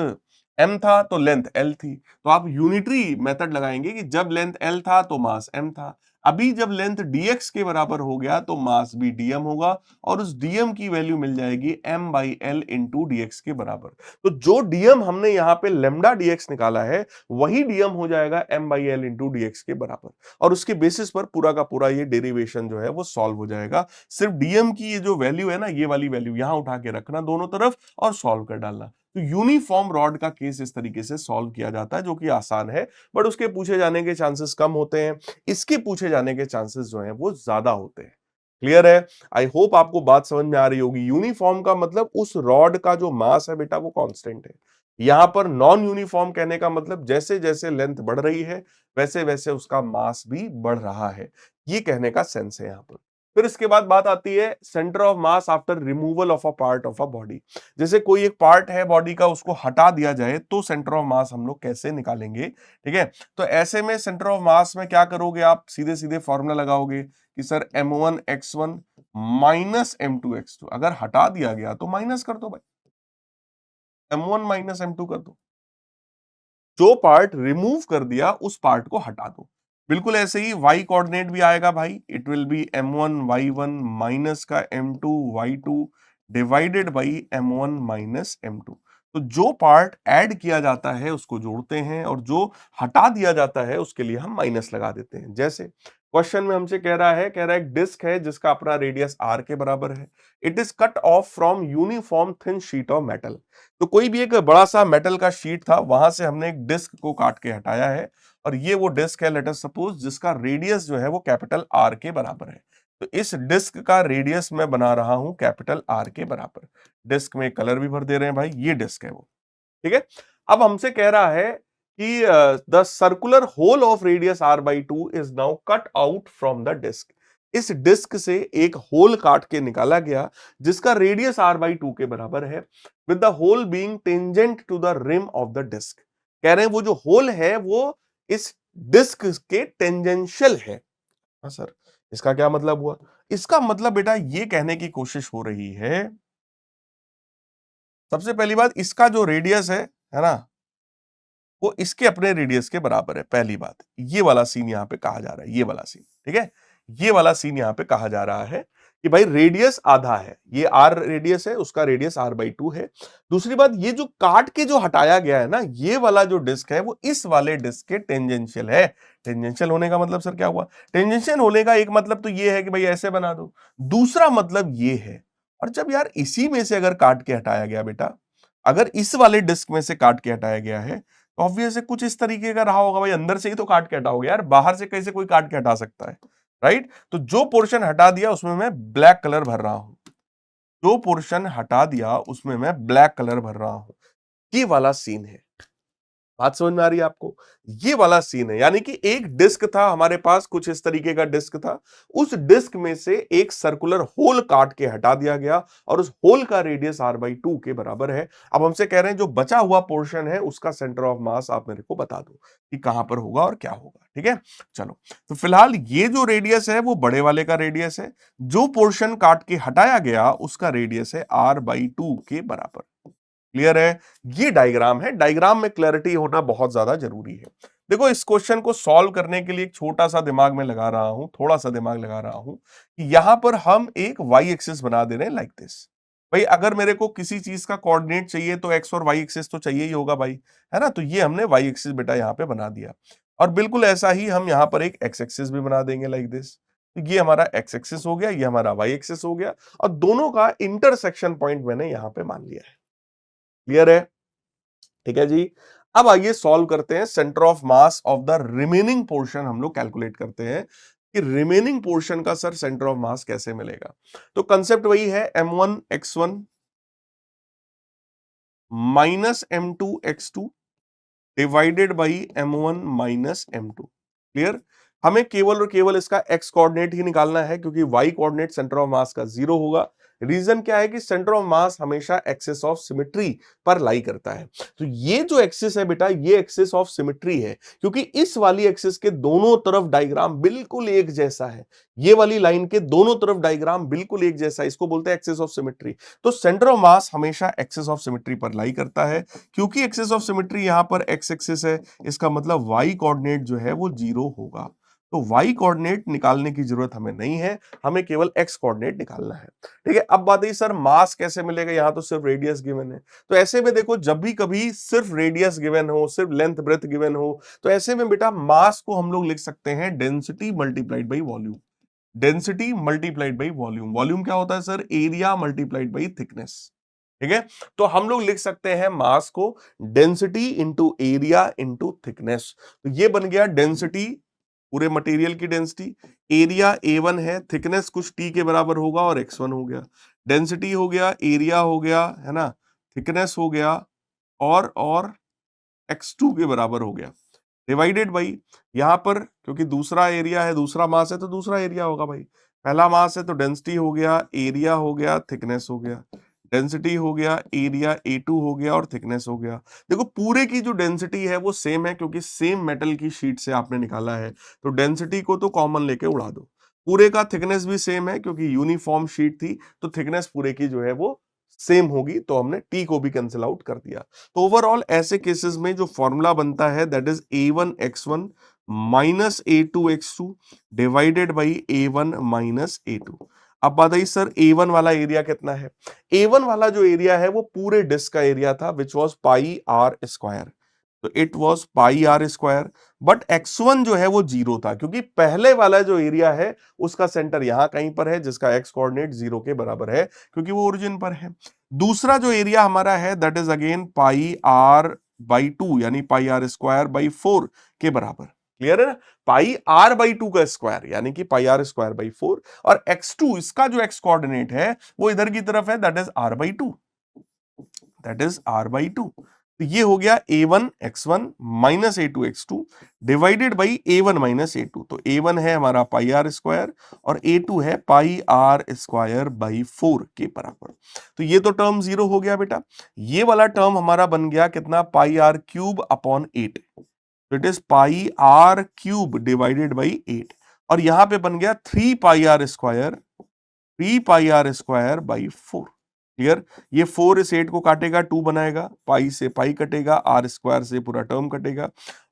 m था तो लेंथ l थी, तो आप यूनिटरी मेथड लगाएंगे कि जब लेंथ l था तो मास m था। अभी जब लेंथ dx के बराबर हो गया तो मास भी dm होगा और उस dm की वैल्यू मिल जाएगी m by L into dx के बराबर। तो जो dm हमने यहाँ पे लेमडा dx निकाला है वही dm हो जाएगा m by L into dx के बराबर, और उसके बेसिस पर पूरा का पूरा ये डेरिवेशन जो है वो सॉल्व हो जाएगा। सिर्फ dm की ये जो वैल्यू है ना, ये वाली वैल्यू यहां उठा के रखना दोनों तरफ और सॉल्व कर डालना। तो यूनिफॉर्म रॉड का केस इस तरीके से सॉल्व किया जाता है, जो कि आसान है, बट उसके पूछे जाने के चांसेस कम होते हैं, इसके पूछे जाने के चांसेस जो हैं वो ज्यादा होते हैं। क्लियर है? आई होप आपको बात समझ में आ रही होगी। यूनिफॉर्म का मतलब उस रॉड का जो मास है बेटा वो कांस्टेंट है। यहां पर नॉन यूनिफॉर्म कहने का मतलब जैसे जैसे लेंथ बढ़ रही है वैसे वैसे उसका मास भी बढ़ रहा है, ये कहने का सेंस है यहां पर। फिर इसके बाद बात आती है centre of mass after removal of a part of a body. जैसे कोई एक पार्ट है बॉडी का, उसको हटा दिया जाए तो सेंटर ऑफ मास हम लोग कैसे निकालेंगे? ठीक है, तो ऐसे में सेंटर ऑफ मास में क्या करोगे आप? सीधे सीधे फॉर्मूला लगाओगे कि सर m1x1 माइनस m2x2। अगर हटा दिया गया तो माइनस कर दो भाई, m1 माइनस m2 कर दो। जो पार्ट रिमूव कर दिया उस पार्ट को हटा दो। बिल्कुल ऐसे ही y कोऑर्डिनेट भी आएगा भाई, it will B m1 y1 minus का m2 y2 divided by m1 minus m2। तो जो पार्ट ऐड किया जाता है उसको जोड़ते हैं और जो हटा दिया जाता है उसके लिए हम माइनस लगा देते हैं। जैसे क्वेश्चन में हमसे कह रहा है एक डिस्क है जिसका अपना रेडियस r के बराबर है। It is cut off from uniform thin sheet of metal. तो कोई भी एक बड़ा सा मेटल का शीट था, वहां से हमने एक डिस्क को काट के हटाया है और ये वो डिस्क है लेट अस सपोज, जिसका रेडियस जो है वो कैपिटल आर के बराबर है। तो इस डिस्क का रेडियस मैं बना रहा हूं कैपिटल आर के बराबर। डिस्क में कलर भी भर दे रहे हैं भाई, ये डिस्क है वो। ठीक है, अब हमसे कह रहा है कि the circular hole of radius R by two is now cut out from the disc. इस डिस्क से एक होल काट के निकाला गया जिसका रेडियस आर बाई टू के बराबर है, with the hole being tangent to the rim of the disc. कह रहे हैं वो जो होल है वो इस डिस्क के टेंजेंशियल है। हाँ सर, इसका क्या मतलब हुआ? इसका मतलब बेटा ये कहने की कोशिश हो रही है, सबसे पहली बात इसका जो रेडियस है ना, वो इसके अपने रेडियस के बराबर है। पहली बात, ये वाला सीन यहां पे कहा जा रहा है, ये वाला सीन। ठीक है, ये वाला सीन यहां पे कहा जा रहा है कि भाई रेडियस आधा है, ये आर रेडियस है, उसका रेडियस आर बाई टू है। दूसरी बात, ये जो काट के जो हटाया गया है ना, ये वाला जो डिस्क है वो इस वाले डिस्क के टेंजेंशियल है। टेंजेंशियल होने का मतलब सर क्या हुआ? टेंजेंशियल होने का एक मतलब तो ये है कि भाई ऐसे बना दो, दूसरा मतलब ये है, और जब यार इसी में से अगर काट के हटाया गया बेटा, अगर इस वाले डिस्क में से काट के हटाया गया है तो ऑब्वियस है कुछ इस तरीके का रहा होगा भाई, अंदर से ही तो काट के हटाओगे यार, बाहर से कैसे कोई काट के हटा सकता है? राइट? तो जो पोर्शन हटा दिया उसमें मैं ब्लैक कलर भर रहा हूं, जो पोर्शन हटा दिया उसमें मैं ब्लैक कलर भर रहा हूं। ये वाला सीन है। बात समझ में आ रही है आपको? ये वाला सीन है, यानी कि एक डिस्क था हमारे पास, कुछ इस तरीके का डिस्क था, उस डिस्क में से एक सर्कुलर होल काट के हटा दिया गया और उस होल का रेडियस r बाई टू के बराबर है। अब हमसे कह रहे हैं जो बचा हुआ पोर्शन है उसका सेंटर ऑफ मास आप मेरे को बता दो कि कहां पर होगा और क्या होगा। ठीक है, चलो, तो फिलहाल ये जो रेडियस है वो बड़े वाले का रेडियस है, जो पोर्शन काट के हटाया गया उसका रेडियस है r बाई टू के बराबर। क्लियर है? ये डायग्राम है, डायग्राम में क्लैरिटी होना बहुत ज्यादा जरूरी है। देखो, इस क्वेश्चन को सॉल्व करने के लिए एक छोटा सा दिमाग में लगा रहा हूं, थोड़ा सा दिमाग लगा रहा हूं कि यहां पर हम एक वाई एक्सिस बना दे रहे हैं लाइक दिस। भाई अगर मेरे को किसी चीज का कोऑर्डिनेट चाहिए तो एक्स और वाई एक्सिस तो चाहिए ही होगा भाई, है ना? तो ये हमने वाई एक्सिस बेटा यहाँ पे बना दिया, और बिल्कुल ऐसा ही हम यहाँ पर एक एक्स एक्सिस भी बना देंगे लाइक दिस। तो ये हमारा एक्स एक्सिस हो गया, ये हमारा वाई एक्सिस हो गया, और दोनों का इंटरसेक्शन पॉइंट मैंने यहाँ पे मान लिया है। क्लियर है? ठीक है जी। अब आइए सॉल्व करते हैं centre of mass of the remaining portion, हम लोग कैलकुलेट करते हैं कि रिमेनिंग पोर्शन का सर सेंटर ऑफ मास कैसे मिलेगा। तो कंसेप्ट वही है, m1x1 minus m2x2 divided by m1 minus m2। Clear? हमें केवल और केवल इसका x कोऑर्डिनेट ही निकालना है, क्योंकि y कोऑर्डिनेट सेंटर ऑफ मास का जीरो होगा। रीजन क्या है कि सेंटर ऑफ मास हमेशा एक्सिस ऑफ सिमेट्री पर लाई करता है। तो ये जो एक्सिस है बेटा, ये एक्सिस ऑफ सिमेट्री है, क्योंकि इस वाली एक्सिस के दोनों तरफ डायग्राम बिल्कुल एक जैसा है। ये वाली लाइन के दोनों तरफ डायग्राम बिल्कुल एक जैसा है, इसको बोलते हैं एक्सिस ऑफ सिमेट्री। तो सेंटर ऑफ मास हमेशा एक्सिस ऑफ सिमेट्री पर लाई करता है। क्योंकि एक्सिस ऑफ सिमेट्री यहां पर एक्स एक्सिस है, इसका मतलब वाई कोऑर्डिनेट जो है वो जीरो होगा। तो वाई कोऑर्डिनेट निकालने की जरूरत हमें नहीं है, हमें केवल एक्स कोऑर्डिनेट निकालना है। ठीक है, अब बात है सर मास कैसे मिलेगा, यहां तो सिर्फ रेडियस गिवन है। तो ऐसे में देखो, जब भी कभी सिर्फ रेडियस गिवन हो, सिर्फ लेंथ ब्रेथ गिवन हो, तो ऐसे में बेटा मास को हम लोग लिख सकते हैं density multiplied by volume. Density multiplied by volume, volume क्या होता है sir, area multiplied by thickness. ठीक है, तो हम लोग लिख सकते हैं मास को density into area into thickness. तो ये बन गया डेंसिटी, पूरे मटेरियल की डेंसिटी, एरिया A1 है, थिकनेस कुछ T के बराबर होगा और X1 हो गया। डेंसिटी हो गया, एरिया हो गया, है ना, थिकनेस हो गया, और X2 के बराबर हो गया, डिवाइडेड बाई, यहां पर क्योंकि दूसरा एरिया है, दूसरा मास है, तो दूसरा एरिया होगा भाई। पहला मास है तो डेंसिटी हो गया, एरिया हो गया, थिकनेस हो गया। डेंसिटी हो गया, एरिया A2 हो गया और थिकनेस हो गया। देखो पूरे की जो डेंसिटी है वो सेम है, क्योंकि सेम मेटल की शीट से आपने निकाला है, तो डेंसिटी को तो कॉमन लेके उड़ा दो। पूरे का थिकनेस भी सेम है, क्योंकि यूनिफॉर्म शीट थी, तो थिकनेस पूरे की जो है वो सेम होगी, तो हमने टी को भी कैंसिल आउट कर दिया। तो ओवरऑल ऐसे केसेस में जो फॉर्मूला बनता है that is A1x1 minus A2x2 divided by A1 minus A2। अब बात आई सर A1 वाला एरिया कितना है। A1 वाला जो एरिया है वो पूरे डिस्क का एरिया था, which was pi r square. तो it was pi r square, but X1 जो है वो जीरो था, क्योंकि पहले वाला जो एरिया है उसका सेंटर यहां कहीं पर है, जिसका एक्स कोऑर्डिनेट जीरो के बराबर है, क्योंकि वो ओरिजिन पर है। दूसरा जो एरिया हमारा है that is again pi R by two, यानी पाई आर स्क्वायर बाई 4 के बराबर। क्लियर है ना, पाई आर बाई टू का स्क्वायर यानी कि पाई आर स्क्वायर बाई 4, और X2 इसका जो एक्स कोऑर्डिनेट है वो इधर की तरफ है, that is R by two, that is R by two. तो ये हो गया A1x1 minus A2x2 divided by A1 minus A2। तो A1 है हमारा पाई आर स्क्वायर और A2 है पाई आर स्क्वायर बाई 4 के बराबर। तो ये तो टर्म जीरो हो गया बेटा। ये वाला टर्म हमारा बन गया कितना, पाई आर क्यूब अपॉन 8। तो it is pi r cube divided by 8, और यहां पे बन गया 3 pi r square, 3 pi r square by 4। Clear, ये 4 इस 8 को काटेगा, 2 बनाएगा, पाई से पाई कटेगा, आर स्क्वायर से पूरा टर्म कटेगा।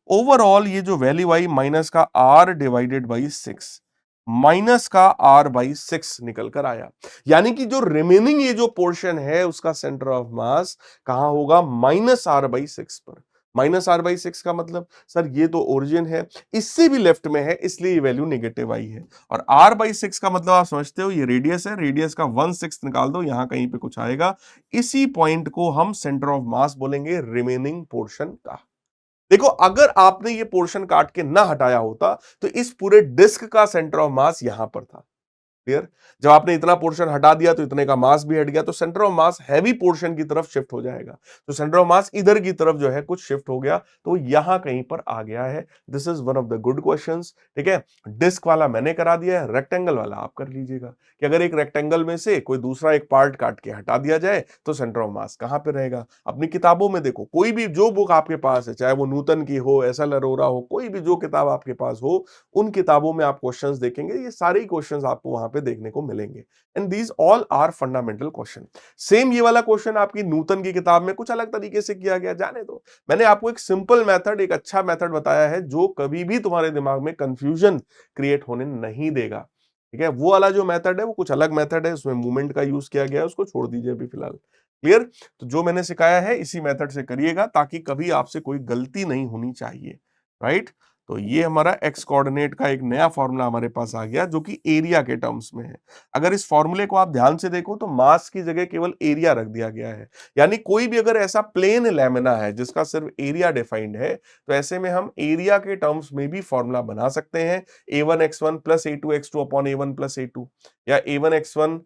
ओवरऑल ये जो वैल्यू आई माइनस का आर डिवाइडेड बाई 6, माइनस का आर बाई 6 निकल कर आया। यानी कि जो रिमेनिंग ये जो पोर्शन है उसका सेंटर ऑफ मास कहां होगा, माइनस आर बाई 6 पर। माइनस आर बाई 6 का मतलब सर ये तो ओरिजिन है, इससे भी लेफ्ट में है, इसलिए ये वैल्यू नेगेटिव आई है। और r बाई 6 का मतलब आप समझते हो, ये रेडियस है, रेडियस का 1/6 निकाल दो, यहां कहीं पे कुछ आएगा, इसी पॉइंट को हम सेंटर ऑफ मास बोलेंगे, रिमेनिंग पोर्शन का। देखो अगर आपने ये पोर्शन काट के ना हटाया होता तो इस पूरे डिस्क का सेंटर ऑफ मास यहां पर था। क्लियर, जब आपने इतना पोर्शन हटा दिया तो इतने का मास भी हट गया, तो centre of mass heavy portion की तरफ शिफ्ट हो जाएगा। तो सेंटर ऑफ मास इधर की तरफ जो है कुछ शिफ्ट हो गया, तो यहां कहीं पर आ गया है। This is one of the good questions. ठीक है, डिस्क वाला मैंने करा दिया है, रेक्टेंगल वाला आप कर लीजिएगा कि अगर एक रेक्टेंगल में से कोई दूसरा एक पार्ट काट के हटा दिया जाए तो सेंटर ऑफ मास कहां पे रहेगा। अपनी किताबों में देखो, कोई भी जो बुक आपके पास है, चाहे वो न्यूटन की हो, एस.एल. अरोरा हो, कोई भी जो किताब आपके पास हो, उन किताबों में आप क्वेश्चंस देखेंगे, ये सारे ही क्वेश्चंस आपको वहां पे देखने को मिलेंगे। And these all are fundamental question. Same ये वाला क्वेश्चन आपकी नूतन की किताब में कुछ अलग तरीके से किया गया, जाने दो। मैंने आपको एक सिंपल मेथड, एक अच्छा मेथड बताया है जो कभी भी तुम्हारे दिमाग में कंफ्यूजन क्रिएट होने नहीं देगा। ठीक है, वो वाला जो मेथड है वो कुछ अलग मेथड है, उसमें मूवमेंट का यूज किया गया है, उसको छोड़ दीजिए अभी फिलहाल। क्लियर, तो जो मैंने सिखाया है इसी मेथड से करिएगा, ताकि कभी आपसे कोई गलती नहीं होनी चाहिए। राइट, तो ये हमारा एक्स कोऑर्डिनेट का एक नया फॉर्मूला हमारे पास आ गया, जो कि एरिया के टर्म्स में है। अगर इस फॉर्मूले को आप ध्यान से देखो तो मास की जगह केवल एरिया रख दिया गया है। यानी कोई भी अगर ऐसा प्लेन लैमिना है जिसका सिर्फ एरिया डिफाइंड है, तो ऐसे में हम एरिया के टर्म्स में भी फॉर्मूला बना सकते हैं। A1x1 plus A2x2 upon A1 plus A2, या A1x1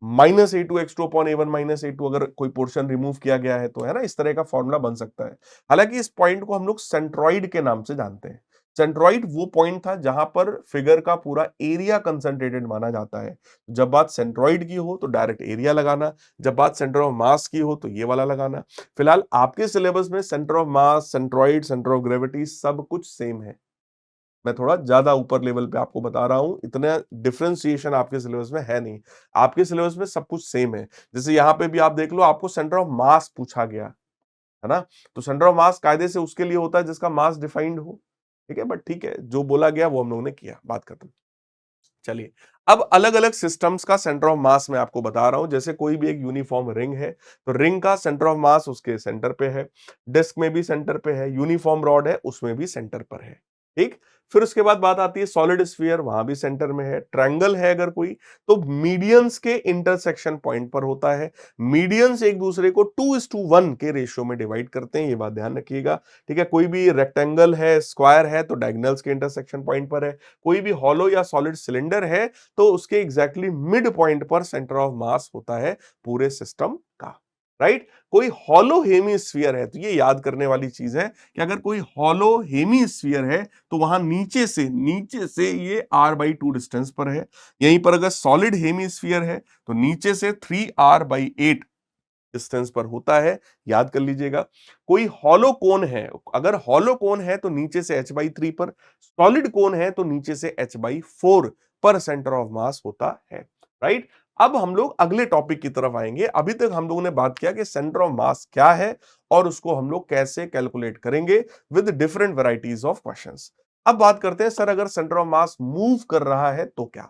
minus A2x2 upon A1 minus A2, अगर कोई पोर्शन रिमूव किया गया है तो, है ना, इस तरह का फॉर्मूला बन सकता है। हालांकि इस पॉइंट को हम लोग सेंट्रॉइड के नाम से जानते हैं। सेंट्रॉइड वो पॉइंट था जहां पर फिगर का पूरा एरिया कंसंट्रेटेड माना जाता है। जब बात सेंट्रॉइड की हो तो डायरेक्ट एरिया लगाना, जब बात सेंटर ऑफ मास की हो तो ये वाला लगाना। फिलहाल आपके सिलेबस में centre of mass, centroid, centre of gravity सब कुछ सेम है। मैं थोड़ा ज्यादा ऊपर लेवल पे आपको बता रहा हूं, इतना डिफरेंशिएशन आपके सिलेबस में है नहीं। आपके सिलेबस में सब कुछ सेम है। जैसे यहाँ पे भी आप देख लो, आपको सेंटर ऑफ मास पूछा गया है ना, तो सेंटर ऑफ मास कायदे से उसके लिए होता है जिसका मास डिफाइंड हो। ठीक है, बट ठीक है, जो बोला गया वो हम लोगों ने किया, बात खत्म। चलिए, अब अलग अलग सिस्टम्स का सेंटर ऑफ मास मैं आपको बता रहा हूं। जैसे कोई भी एक यूनिफॉर्म रिंग है, तो रिंग का सेंटर ऑफ मास उसके सेंटर पे है, डिस्क में भी सेंटर पे है, यूनिफॉर्म रॉड है उसमें भी सेंटर पर है। ठीक, फिर उसके बाद बात आती है सॉलिड स्फीयर, वहां भी सेंटर में है। ट्रायंगल है अगर कोई, तो मीडियंस के इंटरसेक्शन पॉइंट पर होता है। मीडियंस एक दूसरे को 2:1 के रेशियो में डिवाइड करते हैं, ये बात ध्यान रखिएगा। ठीक है, कोई भी रेक्टेंगल है, स्क्वायर है, तो डायगोनल्स के इंटरसेक्शन पॉइंट पर है। कोई भी हॉलो या सॉलिड सिलेंडर है, तो उसके एग्जैक्टली मिड पॉइंट पर सेंटर ऑफ मास होता है पूरे सिस्टम का। राइट, कोई हॉलो हेमीस्फीयर है, तो ये याद करने वाली चीज है कि अगर कोई हॉलो हेमीस्फीयर है तो वहां नीचे से ये r/2 डिस्टेंस पर है। यहीं पर अगर सॉलिड हेमीस्फीयर है तो नीचे से 3r/8 डिस्टेंस पर होता है, याद कर लीजिएगा। कोई हॉलो कोन है, अगर हॉलो कोन है तो नीचे से h/3 पर, सॉलिड कोन है तो नीचे से h/4 पर सेंटर ऑफ मास होता है। राइट, अब हम लोग अगले टॉपिक की तरफ आएंगे। अभी तक हम लोगों ने बात किया कि सेंटर ऑफ मास क्या है और उसको हम लोग कैसे कैलकुलेट करेंगे with different varieties of questions. अब बात करते हैं, सर अगर सेंटर ऑफ मास मूव कर रहा है तो क्या,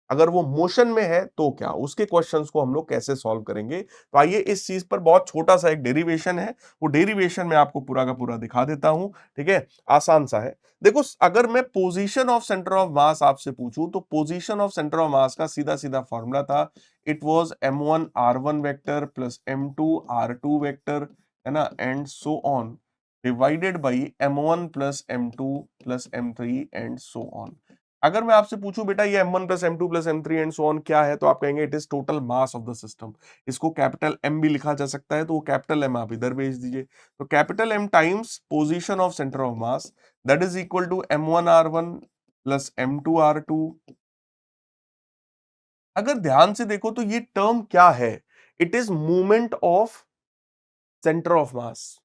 अगर वो मोशन में है तो क्या, उसके क्वेश्चंस को हम लोग कैसे सॉल्व करेंगे। तो आइए इस चीज पर बहुत छोटा सा एक डेरिवेशन है, वो डेरिवेशन मैं आपको पूरा का पूरा दिखा देता हूं। ठीक है, आसान सा है। देखो, अगर मैं पोजीशन ऑफ सेंटर ऑफ मास आपसे पूछूं, तो पोजीशन ऑफ सेंटर ऑफ मास का सीधा सीधा फॉर्मूला था, it was m1 r1 vector plus m2 r2 vector, है ना, and so on, divided by m1 plus m2 plus m3 and so on. अगर मैं आपसे पूछूं बेटा ये m1 plus m2 plus m3 and so on क्या है, तो आप कहेंगे it is total mass of the system. इसको कैपिटल M भी लिखा जा सकता है, तो वो कैपिटल M आप इधर भेज दीजिए। तो capital M times position of centre of mass, that is equal to m1 r1 plus m2 r2। अगर ध्यान से देखो तो ये टर्म क्या है, it is movement of centre of mass,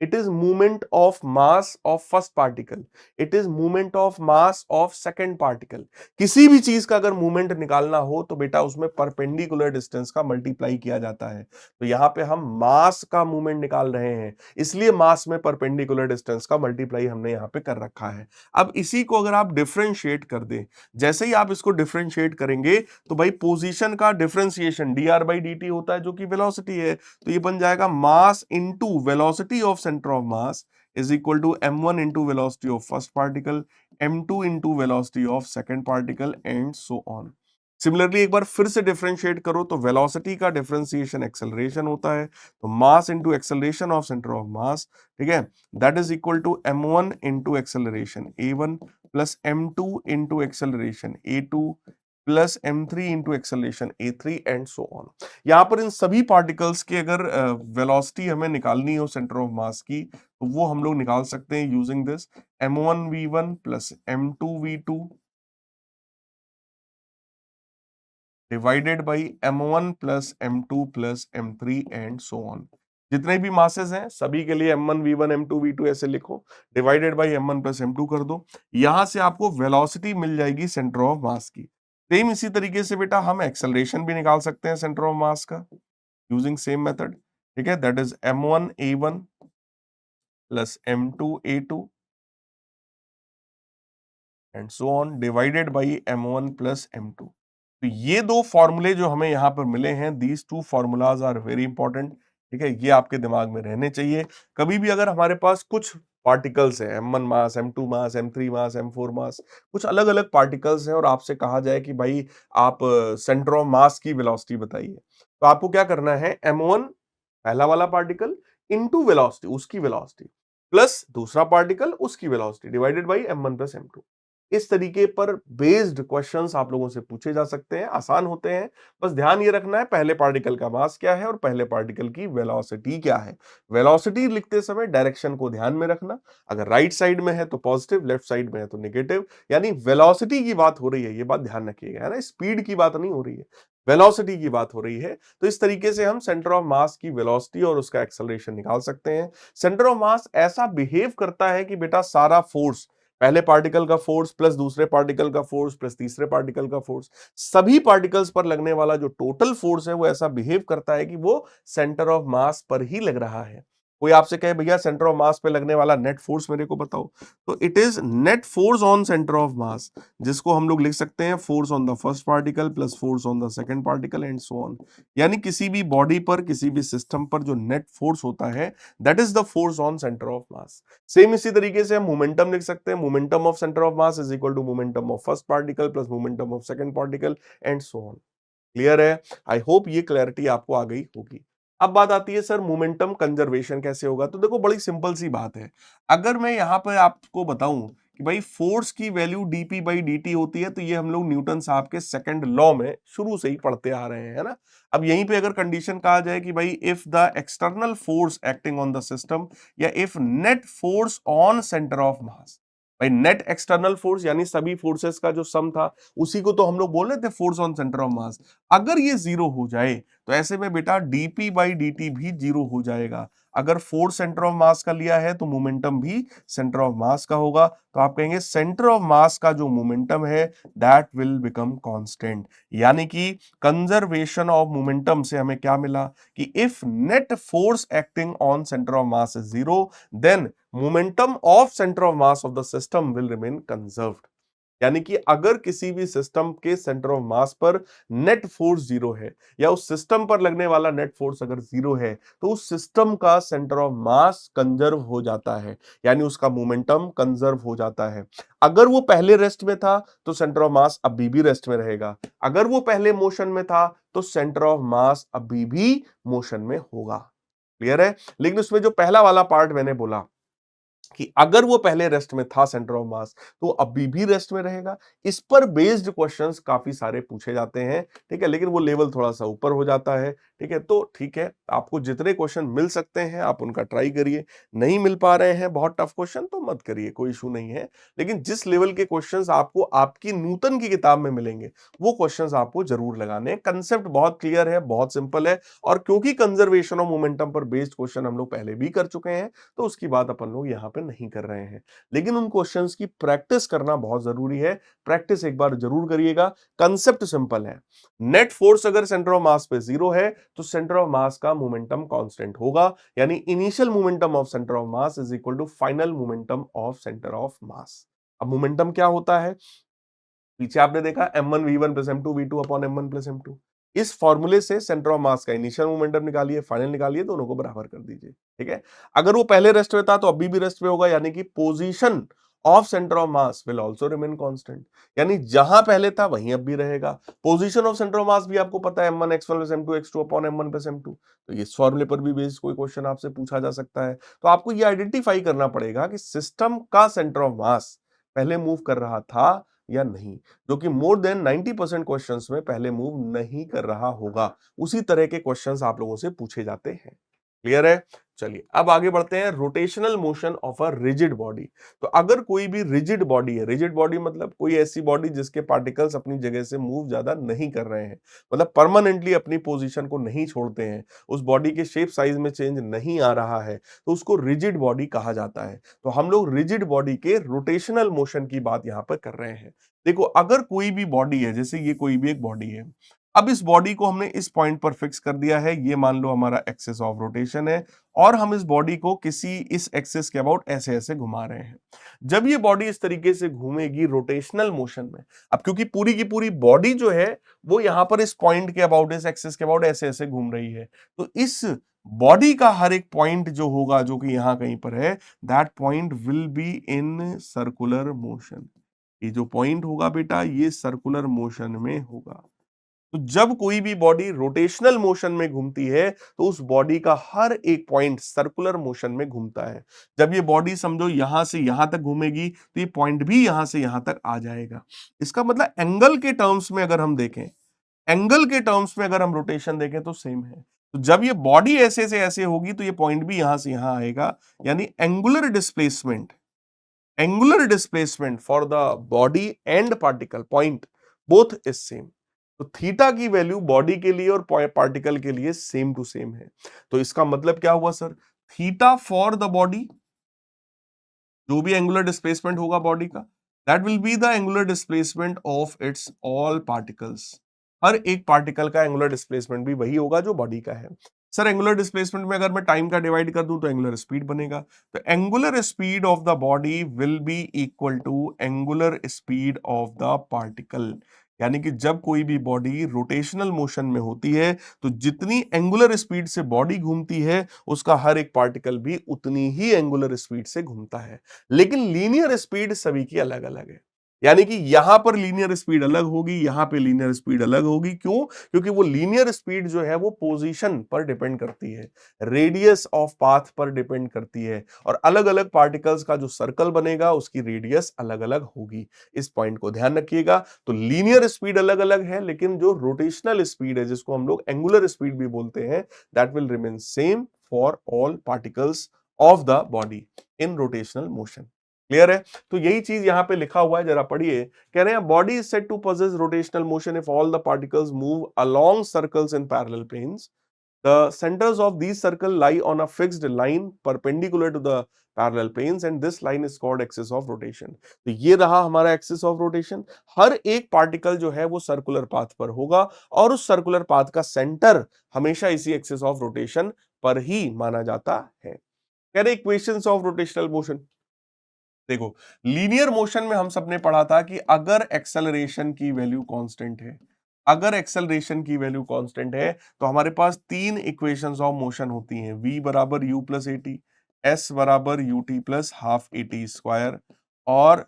it is movement of mass of first particle, it is movement of mass of second particle। किसी भी चीज का अगर मूवमेंट निकालना हो तो बेटा उसमें परपेंडिकुलर डिस्टेंस का मल्टीप्लाई किया जाता है। तो यहां पे हम मास का मूवमेंट निकाल रहे हैं, इसलिए मास में परपेंडिकुलर डिस्टेंस का मल्टीप्लाई हमने यहां पे कर रखा है। अब इसी को अगर आप डिफरेंशिएट कर दें, जैसे ही आप इसको डिफरेंशिएट करेंगे तो भाई पोजीशन का डिफरेंशिएशन dr/dt होता है जो कि वेलोसिटी है। तो ये बन जाएगा mass into velocity of centre of mass is equal to m1 into velocity of first particle, m2 into velocity of second particle and so on. Similarly एक बार फिर से डिफरेंशिएट करो तो वेलोसिटी का डिफरेंशिएशन एक्सेलरेशन होता है, तो mass into acceleration of centre of mass, ठीक है, that is equal to m1 into acceleration a1 plus m2 into acceleration a2 plus m3 into acceleration a3 and so on. यहाँ पर इन सभी particles के अगर वेलोसिटी हमें निकालनी हो सेंटर ऑफ मास की, तो वो हम लोग निकाल सकते हैं using this m1 v1 plus m2 v2 divided by m1 plus m2 plus m3 and so on. जितने भी मासेस हैं सभी के लिए m1 v1 m2 v2 ऐसे लिखो, divided by m1 plus m2 कर दो। यहां से आपको वेलोसिटी मिल जाएगी सेंटर ऑफ मास की। सेम इसी तरीके से बेटा हम एक्सेलरेशन भी निकाल सकते हैं सेंटर ऑफ मास का यूजिंग सेम मेथड। ठीक है, that is m1 a1 plus m2 a2 and so on divided by m1 plus m2। तो ये दो फॉर्मूले जो हमें यहां पर मिले हैं, these two formulas are very important. ठीक है, ये आपके दिमाग में रहने चाहिए। कभी भी अगर हमारे पास कुछ पार्टिकल्स है, m1 मास, m2 मास, m3 मास, m4 मास, कुछ अलग अलग पार्टिकल्स हैं और आपसे कहा जाए कि भाई आप सेंटर ऑफ मास की वेलोसिटी बताइए, तो आपको क्या करना है, m1 पहला वाला पार्टिकल इनटू वेलोसिटी, उसकी वेलोसिटी, प्लस दूसरा पार्टिकल उसकी velocity divided by m1 plus m2। इस तरीके पर बेस्ड क्वेश्चंस आप लोगों से पूछे जा सकते हैं, आसान होते हैं। बस ध्यान ये रखना है पहले पार्टिकल का मास क्या है और पहले पार्टिकल की वेलोसिटी क्या है। वेलोसिटी लिखते समय डायरेक्शन को ध्यान में रखना, अगर राइट साइड में है तो पॉजिटिव, लेफ्ट साइड में है तो नेगेटिव, यानी वेलोसिटी की बात हो रही है, ये बात ध्यान रखिएगा, है ना, स्पीड की बात नहीं हो रही है, वेलोसिटी की बात हो रही है। तो इस तरीके से हम सेंटर ऑफ मास की वेलोसिटी और उसका एक्सेलरेशन निकाल सकते हैं। सेंटर ऑफ मास ऐसा बिहेव करता है कि बेटा सारा फोर्स, पहले पार्टिकल का फोर्स प्लस दूसरे पार्टिकल का फोर्स प्लस तीसरे पार्टिकल का फोर्स, सभी पार्टिकल्स पर लगने वाला जो टोटल फोर्स है वो ऐसा बिहेव करता है कि वो सेंटर ऑफ मास पर ही लग रहा है। कोई आपसे कहे भैया सेंटर ऑफ मास पे लगने वाला नेट फोर्स मेरे को बताओ, तो it is net force on centre of mass, जिसको हम लोग लिख सकते हैं force on the first particle plus force on the second particle and so on. यानी किसी भी बॉडी पर, किसी भी सिस्टम पर जो नेट फोर्स होता है, that is the force on centre of mass. Same इसी तरीके से हम मोमेंटम लिख सकते हैं, momentum of centre of mass is equal to momentum of first particle plus momentum of second particle and so on. Clear है? I hope ये clarity आपको आ गई होगी। अब बात आती है सर मोमेंटम कंजर्वेशन कैसे होगा? तो देखो बड़ी सिंपल सी बात है। अगर मैं यहां पर आपको बताऊं कि भाई फोर्स की वैल्यू dp बाई dt होती है, तो ये हम लोग न्यूटन साहब के सेकंड लॉ में शुरू से ही पढ़ते आ रहे हैं, है ना। अब यहीं पे अगर कंडीशन कहा जाए कि भाई if the external force acting on the system, या if net force on centre of mass, भाई नेट एक्सटर्नल फोर्स यानी सभी फोर्सेस का जो सम था, उसी को तो हम लोग बोल रहे थे फोर्स ऑन सेंटर ऑफ मास, अगर ये जीरो हो जाए तो ऐसे में बेटा dp बाई dt भी जीरो हो जाएगा। अगर फोर्स सेंटर ऑफ मास का लिया है तो मोमेंटम भी सेंटर ऑफ मास का होगा, तो आप कहेंगे सेंटर ऑफ मास का जो मोमेंटम है दैट विल बिकम कांस्टेंट। यानी कि कंजर्वेशन ऑफ मोमेंटम से हमें क्या मिला कि if net force acting on centre of mass is zero, then momentum of centre of mass of the system will remain conserved. यानी कि अगर किसी भी सिस्टम के सेंटर ऑफ मास पर नेट फोर्स जीरो है, या उस सिस्टम पर लगने वाला नेट फोर्स अगर जीरो है, तो उस सिस्टम का सेंटर ऑफ मास कंजर्व हो जाता है, यानी उसका मोमेंटम कंजर्व हो जाता है। अगर वो पहले रेस्ट में था तो सेंटर ऑफ मास अभी भी रेस्ट में रहेगा, अगर वो पहले मोशन में था तो सेंटर ऑफ मास अभी भी मोशन में होगा। क्लियर है? लेकिन उसमें जो पहला वाला पार्ट मैंने बोला कि अगर वो पहले रेस्ट में था सेंटर ऑफ मास, तो अभी भी रेस्ट में रहेगा। इस पर बेस्ड क्वेश्चंस काफी सारे पूछे जाते हैं, ठीक है, लेकिन वो लेवल थोड़ा सा ऊपर हो जाता है, ठीक है। तो ठीक है, आपको जितने क्वेश्चन मिल सकते हैं आप उनका ट्राई करिए, नहीं मिल पा रहे हैं बहुत टफ क्वेश्चन तो मत करिए, कोई इशू नहीं है। लेकिन जिस लेवल के क्वेश्चंस आपको आपकी नूतन की किताब में मिलेंगे, वो क्वेश्चंस आपको जरूर लगाने हैं। कंसेप्ट बहुत क्लियर है, बहुत सिंपल है, और क्योंकि कंजर्वेशन ऑफ मोमेंटम पर बेस्ड क्वेश्चन हम लोग पहले भी कर चुके हैं, तो उसकी बात अपन लोग यहाँ पे नहीं कर रहे हैं। लेकिन उन क्वेश्चंस की प्रैक्टिस करना बहुत जरूरी है, प्रैक्टिस एक बार जरूर करिएगा। कंसेप्ट सिंपल है, नेट फोर्स अगर सेंटर ऑफ मास पे जीरो है तो सेंटर ऑफ मास का मोमेंटम कांस्टेंट होगा, यानी initial momentum of centre of mass is equal to final momentum of centre of mass. अब मोमेंटम क्या होता है? पीछे आपने देखा m1 v1 plus m2 v2 upon m1 plus m2। इस फॉर्मूले से सेंटर ऑफ मास का इनिशियल मोमेंटम निकालिए, फाइनल निकालिए, दोनों को बराबर कर दीजिए, ठीक है। अगर वो पहले रेस्ट में था तो अभी भी रेस्ट में होगा, यानी कि position of centre of mass will also remain constant, यानी जहां पहले था वहीं अब भी रहेगा। पोजीशन ऑफ सेंटर ऑफ मास भी आपको पता है m1 x1 plus m2 x2 upon m1 plus m2। तो इस फॉर्मूले पर भी बेस्ड कोई क्वेश्चन आपसे पूछा जा सकता है। तो आपको ये आइडेंटिफाई करना पड़ेगा कि सिस्टम का सेंटर ऑफ मास पहले मूव कर रहा था या नहीं, जो कि मोर देन 90% क्वेश्चंस में पहले मूव नहीं कर रहा होगा। उसी तरह के क्वेश्चंस आप लोगों से पूछे जाते हैं। क्लियर है? चलिए अब आगे बढ़ते हैं, rotational motion of a rigid body. तो अगर कोई भी रिजिड बॉडी है, रिजिड बॉडी मतलब कोई ऐसी बॉडी जिसके पार्टिकल्स अपनी जगह से मूव ज्यादा नहीं कर रहे हैं, मतलब परमानेंटली अपनी पोजीशन को नहीं छोड़ते हैं, उस बॉडी के शेप साइज में चेंज नहीं आ रहा है, तो उसको रिजिड बॉडी कहा जाता है। तो हम लोग रिजिड बॉडी के रोटेशनल मोशन की बात यहां पर कर रहे हैं। देखो अगर कोई भी बॉडी है, जैसे ये कोई भी एक बॉडी है, अब इस बॉडी को हमने इस पॉइंट पर फिक्स कर दिया है, ये मान लो हमारा एक्सिस ऑफ रोटेशन है, और हम इस बॉडी को किसी इस एक्सिस के अबाउट ऐसे ऐसे घुमा रहे हैं। जब ये बॉडी इस तरीके से घूमेगी रोटेशनल मोशन में, अब क्योंकि पूरी की पूरी बॉडी जो है वो यहां पर इस पॉइंट के अबाउट, इस एक्सिस के अबाउट ऐसे ऐसे घूम रही है, तो इस बॉडी का हर एक पॉइंट जो होगा, जो कि यहां कहीं पर है, that point will be in circular motion. ये जो पॉइंट होगा बेटा, ये सर्कुलर मोशन में होगा। तो जब कोई भी बॉडी रोटेशनल मोशन में घूमती है, तो उस बॉडी का हर एक पॉइंट सर्कुलर मोशन में घूमता है। जब ये बॉडी समझो यहां से यहां तक घूमेगी, तो ये पॉइंट भी यहां से यहां तक आ जाएगा। इसका मतलब एंगल के टर्म्स में अगर हम देखें, एंगल के टर्म्स में अगर हम रोटेशन देखें तो सेम है। तो जब ये बॉडी ऐसे से ऐसे होगी, तो ये पॉइंट भी यहां से यहां आएगा, यानी angular displacement for the body and particle point both is same. तो थीटा की वैल्यू बॉडी के लिए और पार्टिकल के लिए सेम टू सेम है। तो इसका मतलब क्या हुआ sir? Theta for the body, जो भी एंगुलर डिस्प्लेसमेंट होगा बॉडी का, that will be the angular displacement of its all particles. हर एक पार्टिकल का एंगुलर डिस्प्लेसमेंट भी वही होगा जो बॉडी का है। सर एंगुलर डिस्प्लेसमेंट में अगर मैं टाइम का डिवाइड कर दूं तो एंगुलर स्पीड बनेगा, तो angular speed of the body will be equal to angular speed of the particle. यानी कि जब कोई भी बॉडी रोटेशनल मोशन में होती है तो जितनी एंगुलर स्पीड से बॉडी घूमती है उसका हर एक पार्टिकल भी उतनी ही एंगुलर स्पीड से घूमता है। लेकिन लीनियर स्पीड सभी की अलग अलग है। यानी कि यहां पर लीनियर स्पीड अलग होगी, यहां पे लीनियर स्पीड अलग होगी। क्यों? क्योंकि वो लीनियर स्पीड जो है वो पोजीशन पर डिपेंड करती है, रेडियस ऑफ पाथ पर डिपेंड करती है, और अलग अलग पार्टिकल्स का जो सर्कल बनेगा उसकी रेडियस अलग अलग होगी। इस पॉइंट को ध्यान रखिएगा। तो लीनियर स्पीड अलग अलग है, लेकिन जो रोटेशनल स्पीड है जिसको हम लोग एंगुलर स्पीड भी बोलते हैं, that will remain same for all particles of the body in rotational motion. Clear है? तो यही चीज यहां पे लिखा हुआ है, जरा पढ़िए। कह रहे हैं body is said to possess rotational motion if all the particles move along circles in parallel planes. The centers of these circle lie on a fixed line perpendicular to the parallel planes and this line is called axis of rotation. तो ये रहा हमारा axis of rotation। हर एक particle जो है वो circular path पर होगा और उस सर्कुलर पाथ का सेंटर हमेशा इसी एक्सिस ऑफ रोटेशन पर ही माना जाता है। कह रहे इक्वेशंस ऑफ रोटेशनल मोशन। देखो, लीनियर मोशन में हम सबने पढ़ा था कि अगर एक्सेलरेशन की वैल्यू कांस्टेंट है, अगर एक्सेलरेशन की वैल्यू कांस्टेंट है तो हमारे पास तीन इक्वेशंस ऑफ मोशन होती हैं, v बराबर u plus a t, s बराबर u t plus half a t square, और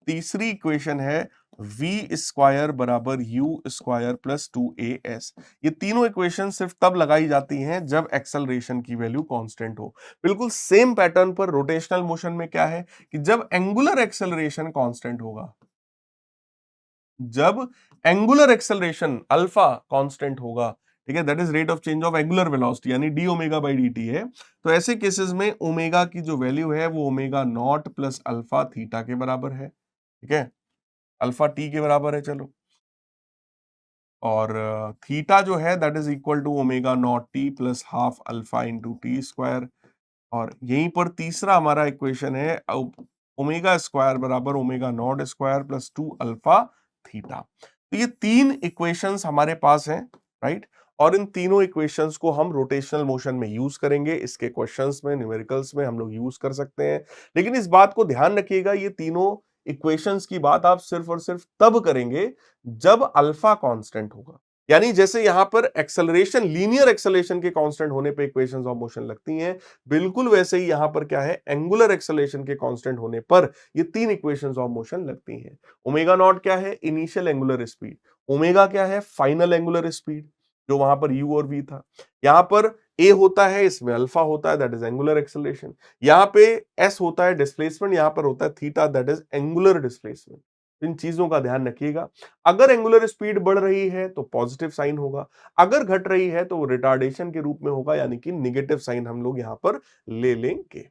तीसरी इक्वेशन है v स्क्वायर बराबर u square plus two a s. ये तीनों इक्वेशन सिर्फ तब लगाई जाती हैं जब एक्सेलरेशन की वैल्यू कांस्टेंट हो। बिल्कुल सेम पैटर्न पर रोटेशनल मोशन में क्या है कि जब एंगुलर एक्सेलरेशन कांस्टेंट होगा, जब एंगुलर एक्सेलरेशन अल्फा कांस्टेंट होगा, ठीक है, that is rate of change of angular velocity यानी d omega by d t है, तो ऐसे केसेस में ओमेगा की जो वैल्यू है वो omega naught plus alpha theta के बराबर है। ठीक है, अल्फा टी के बराबर है, चलो, और थीटा जो है that is equal to omega naught T plus half alpha into T square. और यहीं पर तीसरा हमारा इक्वेशन है ओमेगा स्क्वायर बराबर omega naught square plus two alpha theta. तो ये तीन इक्वेशंस हमारे पास हैं, राइट, और इन तीनों इक्वेशंस को हम रोटेशनल मोशन में यूज करेंगे। इसके क्वेश्चंस में, न्यूमेरिकल्स में हम लोग यूज कर सकते हैं। लेकिन इस बात को ध्यान रखिएगा, ये तीनों इक्वेशंस की बात आप सिर्फ और सिर्फ तब करेंगे जब अल्फा कांस्टेंट होगा। यानी जैसे यहां पर एक्सेलरेशन, लीनियर एक्सेलरेशन के कांस्टेंट होने पे इक्वेशंस ऑफ मोशन लगती हैं, बिल्कुल वैसे ही यहां पर क्या है, एंगुलर एक्सेलरेशन के कांस्टेंट होने पर ये तीन इक्वेशंस ऑफ मोशन लगती हैं। ओमेगा नॉट क्या है, इनिशियल एंगुलर स्पीड। ओमेगा क्या है, फाइनल एंगुलर स्पीड, जो वहां पर यू और वी था। यहां पर ए होता है, इसमें अल्फा होता है, दैट इज एंगुलर एक्सेलरेशन। यहां पे एस होता है डिस्प्लेसमेंट, यहां पर होता है theta, that is angular displacement. इन चीजों का ध्यान रखिएगा। अगर एंगुलर स्पीड बढ़ रही है तो पॉजिटिव साइन होगा, अगर घट रही है तो वो रिटार्डेशन के रूप में होगा, यानी कि निगेटिव साइन हम लोग यहां पर ले लेंगे।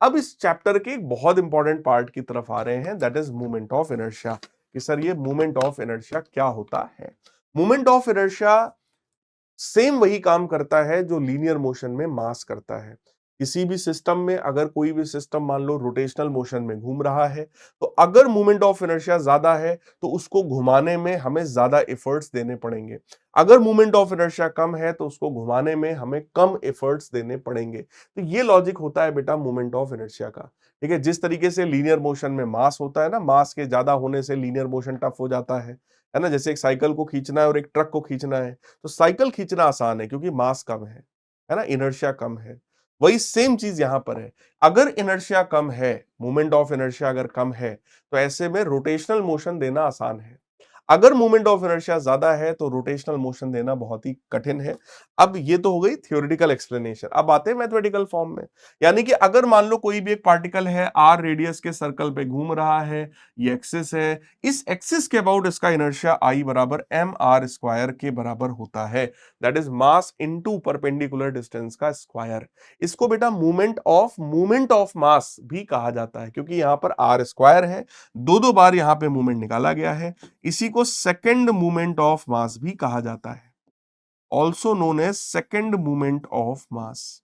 अब इस चैप्टर के एक बहुत इंपॉर्टेंट पार्ट की तरफ आ रहे हैं, that is movement of inertia. कि सर ये मूवमेंट ऑफ इनर्शिया क्या होता है? मूवमेंट ऑफ इनर्शिया सेम वही काम करता है जो लीनियर मोशन में मास करता है। किसी भी सिस्टम में अगर कोई भी सिस्टम मान लो रोटेशनल मोशन में घूम रहा है, तो अगर मूवमेंट ऑफ इनर्शिया ज्यादा है तो उसको घुमाने में हमें ज्यादा एफर्ट्स देने पड़ेंगे। अगर मूवमेंट ऑफ इनर्शिया कम है तो उसको घुमाने में हमें कम एफर्ट्स देने पड़ेंगे। तो ये लॉजिक होता है बेटा मूवमेंट ऑफ इनर्शिया का। ठीक है, जिस तरीके से लीनियर मोशन में मास होता है ना, मास के ज्यादा होने से लीनियर मोशन टफ हो जाता है ना। जैसे एक साइकिल को खींचना है और एक ट्रक को खींचना है, तो साइकिल खींचना आसान है क्योंकि मास कम है ना, इनर्शिया कम है। वही सेम चीज यहां पर है। अगर इनर्शिया कम है, मूवमेंट ऑफ इनर्शिया अगर कम है, तो ऐसे में रोटेशनल मोशन देना आसान है। अगर मूवमेंट ऑफ इनर्शिया ज्यादा है तो रोटेशनल मोशन देना बहुत ही कठिन है। अब ये तो हो गई थ्योरेटिकल एक्सप्लेनेशन। अब आते हैं मैथमेटिकल फॉर्म में। यानी कि अगर मान लो कोई भी एक पार्टिकल है, आर रेडियस के सर्कल पे घूम रहा है, ये एक्सिस है, इस एक्सिस के अबाउट इसका इनर्शिया आई बराबर एम आर स्क्वायर के बराबर होता है, that is mass into perpendicular distance का स्क्वायर। इसको बेटा मूवमेंट ऑफ मास भी कहा जाता है, क्योंकि यहां पर आर स्क्वायर है, दो दो बार यहां पे मूवमेंट निकाला गया है। इसी को सेकेंड मूवमेंट ऑफ मास भी कहा जाता है, also known as second movement of mass.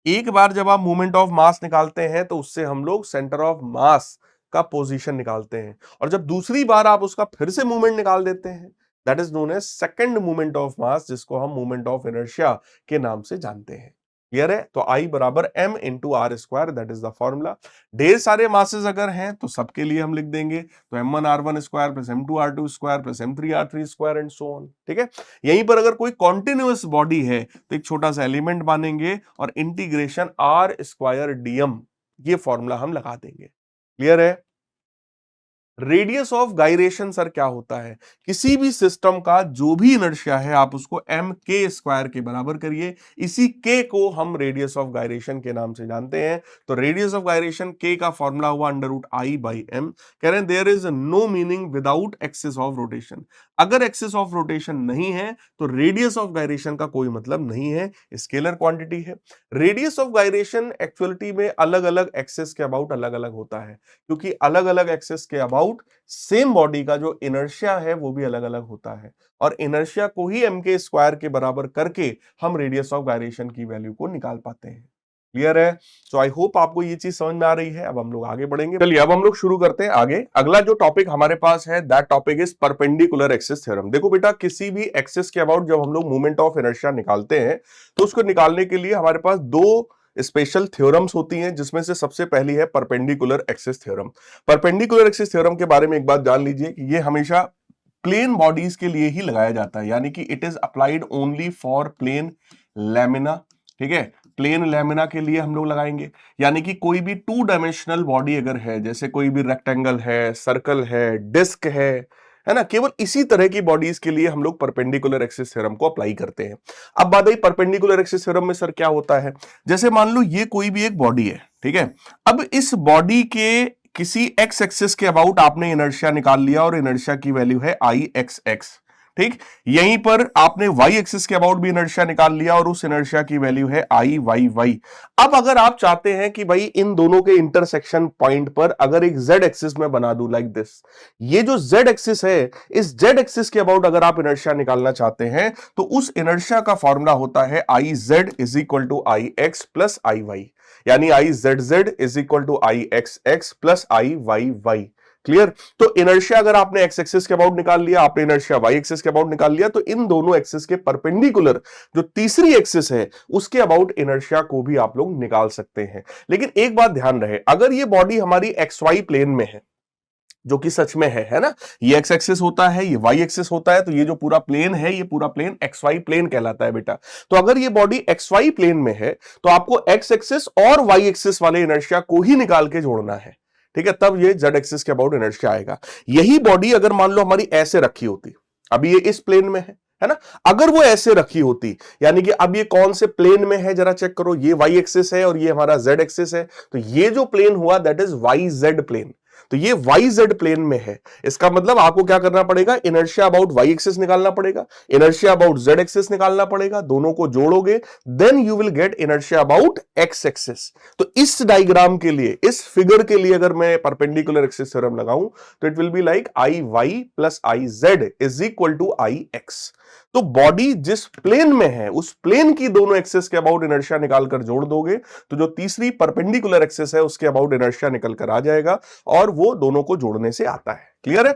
एक बार जब आप मूवमेंट ऑफ मास निकालते हैं तो उससे हम लोग सेंटर ऑफ मास का पोजीशन निकालते हैं, और जब दूसरी बार आप उसका फिर से मूवमेंट निकाल देते हैं, that is known as second movement of mass, जिसको हम मूवमेंट ऑफ इनर्शिया के नाम से जानते हैं। क्लियर है? तो I बराबर m into R square, that is the formula. ढेर सारे मासेस अगर हैं तो सबके लिए हम लिख देंगे, तो m1r1 square plus m2r2 square plus m3r3 square and so on. ठीक है? यहीं पर अगर कोई कॉन्टिन्यूअस बॉडी है तो एक छोटा सा एलिमेंट मानेंगे और इंटीग्रेशन r स्क्वायर dm, ये फॉर्मूला हम लगा देंगे। क्लियर है? रेडियस ऑफ गायरेशन सर क्या होता है? किसी भी सिस्टम का जो भी इनर्शिया है आप उसको एम के स्क्वायर के बराबर करिए, इसी के को हम रेडियस ऑफ गायरेशन के नाम से जानते हैं। तो रेडियस ऑफ गायरेशन के का फॉर्मूला हुआ under root I by M. कह रहे हैं there is no meaning without axis of rotation. अगर एक्सिस ऑफ रोटेशन नहीं है तो रेडियस ऑफ गायरेशन का कोई मतलब नहीं है, स्केलर क्वांटिटी है। रेडियस ऑफ गायरेशन एक्चुअलिटी में अलग अलग एक्सिस के अबाउट अलग अलग होता है, क्योंकि अलग अलग एक्सिस के अबाउट सेम बॉडी का जो इनर्शिया है वो भी अलग अलग होता है, और इनर्शिया को ही एम के स्क्वायर के बराबर करके हम रेडियस ऑफ गायरेशन की वैल्यू को निकाल पाते हैं। क्लियर है? सो आई होप आपको ये चीज समझ में आ रही है। अब हम लोग आगे बढ़ेंगे। चलिए अब हम लोग शुरू करते हैं आगे। अगला जो टॉपिक हमारे पास है that topic is perpendicular axis theorem. देखो बेटा, किसी भी एक्सिस के अबाउट जब हम लोग मोमेंट ऑफ इनर्शिया निकालते हैं तो उसको निकालने के लिए हमारे पास दो स्पेशल थ्योरम्स होती हैं, जिसमें से सबसे पहली है perpendicular axis theorem. Perpendicular axis theorem के बारे में एक बात जान लीजिए कि ये हमेशा प्लेन बॉडीज के लिए ही लगाया जाता है, यानी कि it is applied only for plane lamina. ठीक है? प्लेन लैमिना के लिए हम लोग लगाएंगे, यानी कि कोई भी टू डायमेंशनल बॉडी अगर है, जैसे कोई भी रेक्टेंगल है, सर्कल है, डिस्क है ना, केवल इसी तरह की बॉडीज के लिए हम लोग परपेंडिकुलर एक्सिस थ्योरम को अप्लाई करते हैं। अब बात आई परपेंडिकुलर एक्सिस थ्योरम में सर क्या होता है। जैसे मान लो ये कोई भी एक बॉडी है, ठीक है? अब इस बॉडी के किसी एक्स एक्सिस के अबाउट आपने इनर्शिया निकाल लिया और इनर्शिया की वैल्यू है आई एक्स एक्स। ठीक? यहीं पर आपने वाई एक्सिस के अबाउट भी इनर्शिया निकाल लिया और उस इनर्शिया की वैल्यू है आई वाई वाई। अब अगर आप चाहते हैं कि भाई इन दोनों के इंटरसेक्शन पॉइंट पर अगर एक जेड एक्सिस में बना दूं लाइक दिस, ये जो जेड एक्सिस है, इस जेड एक्सिस के अबाउट अगर आप इनर्शिया निकालना चाहते हैं तो उस इनर्शिया का फॉर्मूला होता है I Z is equal to I x plus I y, यानी I z z is equal to I x x plus I y y. Clear? तो इनर्शिया अगर आपने एक्स एक्सिस के अबाउट निकाल लिया, आपने इनर्शिया वाई एक्सिस के about निकाल लिया, तो इन दोनों एक्सिस के परपेंडिकुलर जो तीसरी एक्सिस है उसके अबाउट इनर्शिया को भी आप लोग निकाल सकते हैं। लेकिन एक बात ध्यान रहे, अगर ये बॉडी हमारी एक्स वाई प्लेन में है, जो कि सच में है ना, ये एक्स एक्सिस होता है, ये वाई एक्सिस होता है, तो ये जो पूरा प्लेन है, ये पूरा प्लेन एक्स वाई प्लेन कहलाता है बेटा। तो अगर ये बॉडी एक्स वाई प्लेन में है तो आपको एक्स एक्सिस और वाई एक्सिस वाले इनर्शिया को ही निकाल के जोड़ना है। ठीक है? तब ये जेड एक्सिस के अबाउट इनर्शिया आएगा। यही बॉडी अगर मान लो हमारी ऐसे रखी होती, अभी ये इस प्लेन में है ना, अगर वो ऐसे रखी होती, यानी कि अब ये कौन से प्लेन में है जरा चेक करो, ये वाई एक्सिस है और ये हमारा जेड एक्सिस है, तो ये जो प्लेन हुआ that is Y Z plane. तो ये वाई जेड प्लेन में है, इसका मतलब आपको क्या करना पड़ेगा, इनर्शिया अबाउट वाई एक्सिस निकालना पड़ेगा, इनर्शिया अबाउट जेड एक्सिस निकालना पड़ेगा, दोनों को जोड़ोगे then you will get inertia about x axis. तो इस डायग्राम के लिए, इस फिगर के लिए अगर मैं परपेंडिकुलर एक्सिस थ्योरम लगाऊं तो it will be like I Y plus I Z is equal to I X. तो बॉडी जिस प्लेन में है उस प्लेन की दोनों एक्सिस के अबाउट इनर्शिया निकालकर जोड़ दोगे तो जो तीसरी परपेंडिकुलर एक्सिस है उसके अबाउट इनर्शिया निकल कर आ जाएगा, और वो दोनों को जोड़ने से आता है। क्लियर है?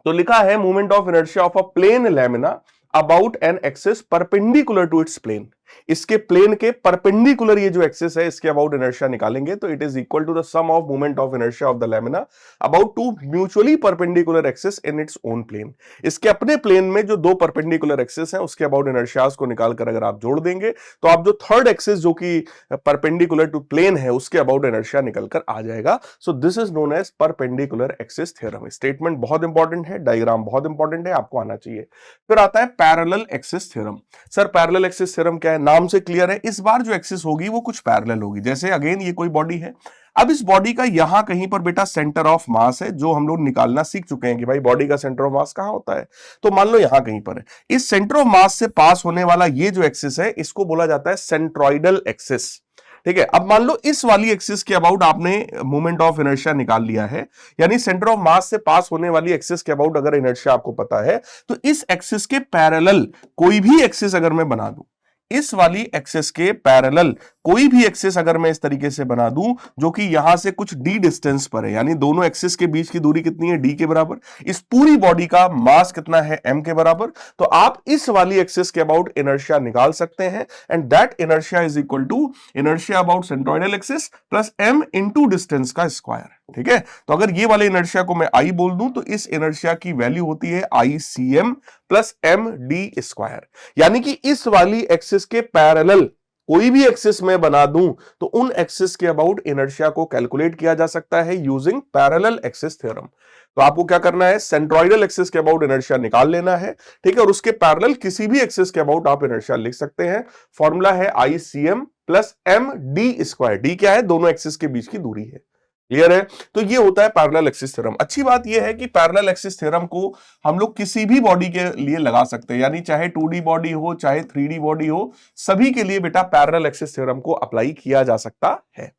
तो लिखा है movement of inertia of a plane lamina about an axis perpendicular to its plane. इसके प्लेन के परपेंडिकुलर ये जो एक्सिस है इसके अबाउट इनर्शिया निकालेंगे तो it is equal to the sum of movement of inertia of the lamina about two mutually perpendicular axis in its own plane. इसके अपने प्लेन में जो दो परपेंडिकुलर एक्सिस हैं उसके अबाउट इनर्शियाज को निकालकर अगर आप जोड़ देंगे तो आप जो थर्ड एक्सिस जो कि परपेंडिकुलर टू प्लेन है उसके अबाउट इनर्शिया निकलकर आ जाएगा। So this is known as perpendicular axis theorem. Statement बहुत इंपॉर्टेंट है, डायग्राम बहुत इंपॉर्टेंट है, आपको आना चाहिए। फिर आता है parallel axis theorem. Sir parallel axis theorem क्या है? नाम से क्लियर है, इस बार जो एक्सिस होगी वो कुछ पैरेलल होगी। जैसे अगेन ये कोई बॉडी है, अब इस बॉडी का यहां कहीं पर बेटा सेंटर ऑफ मास है, जो हम लोग निकालना सीख चुके हैं कि भाई बॉडी का सेंटर ऑफ मास कहां होता है, तो मान लो यहां कहीं पर है। इस सेंटर ऑफ मास से पास होने वाला ये जो एक्सिस है इसको बोला जाता है सेंट्रॉइडल एक्सिस। ठीक है? अब मान लो इस वाली एक्सिस के अबाउट आपने मोमेंट ऑफ इनर्शिया निकाल लिया है, यानी सेंटर ऑफ मास से पास होने वाली एक्सिस के अबाउट अगर इनर्शिया आपको पता है तो इस एक्सिस के पैरेलल कोई भी एक्सिस अगर मैं बना दूं, इस वाली एक्सिस के पैरेलल कोई भी एक्सिस अगर मैं इस तरीके से बना दूं जो कि यहां से कुछ डी डिस्टेंस पर है, यानी दोनों एक्सिस के बीच की दूरी कितनी है, डी के बराबर, इस पूरी बॉडी का मास कितना है, एम के बराबर, तो आप इस वाली एक्सिस के अबाउट इनर्शिया निकाल सकते हैं and that inertia is equal to inertia about centroidal axis plus M into distance का स्क्वायर। ठीक है, तो अगर ये वाले इनर्शिया को मैं आई बोल दूं तो इस इनर्शिया की वैल्यू होती है I c m plus m d square, यानी कि इस वाली एक्सिस के पैरेलल कोई भी एक्सिस में बना दूं तो उन एक्सिस के अबाउट इनर्शिया को कैलकुलेट किया जा सकता है यूजिंग पैरेलल एक्सिस थ्योरम। तो आपको क्या करना है, सेंट्रोइडल एक्सिस के अबाउट इनर्शिया निकाल लेना है, ठीक है, और उसके पैरेलल किसी भी एक्सिस के अबाउट आप इनर्शिया लिख सकते हैं। फॉर्मूला है I c m plus m d square, d क्या है, दोनों एक्सिस के बीच की दूरी है। क्लियर है, तो ये होता है पैरेलल एक्सिस थ्योरम। अच्छी बात ये है कि पैरेलल एक्सिस थ्योरम को हम लोग किसी भी बॉडी के लिए लगा सकते हैं, यानी चाहे 2D बॉडी हो चाहे 3D बॉडी हो, सभी के लिए बेटा पैरेलल एक्सिस थ्योरम को अप्लाई किया जा सकता है।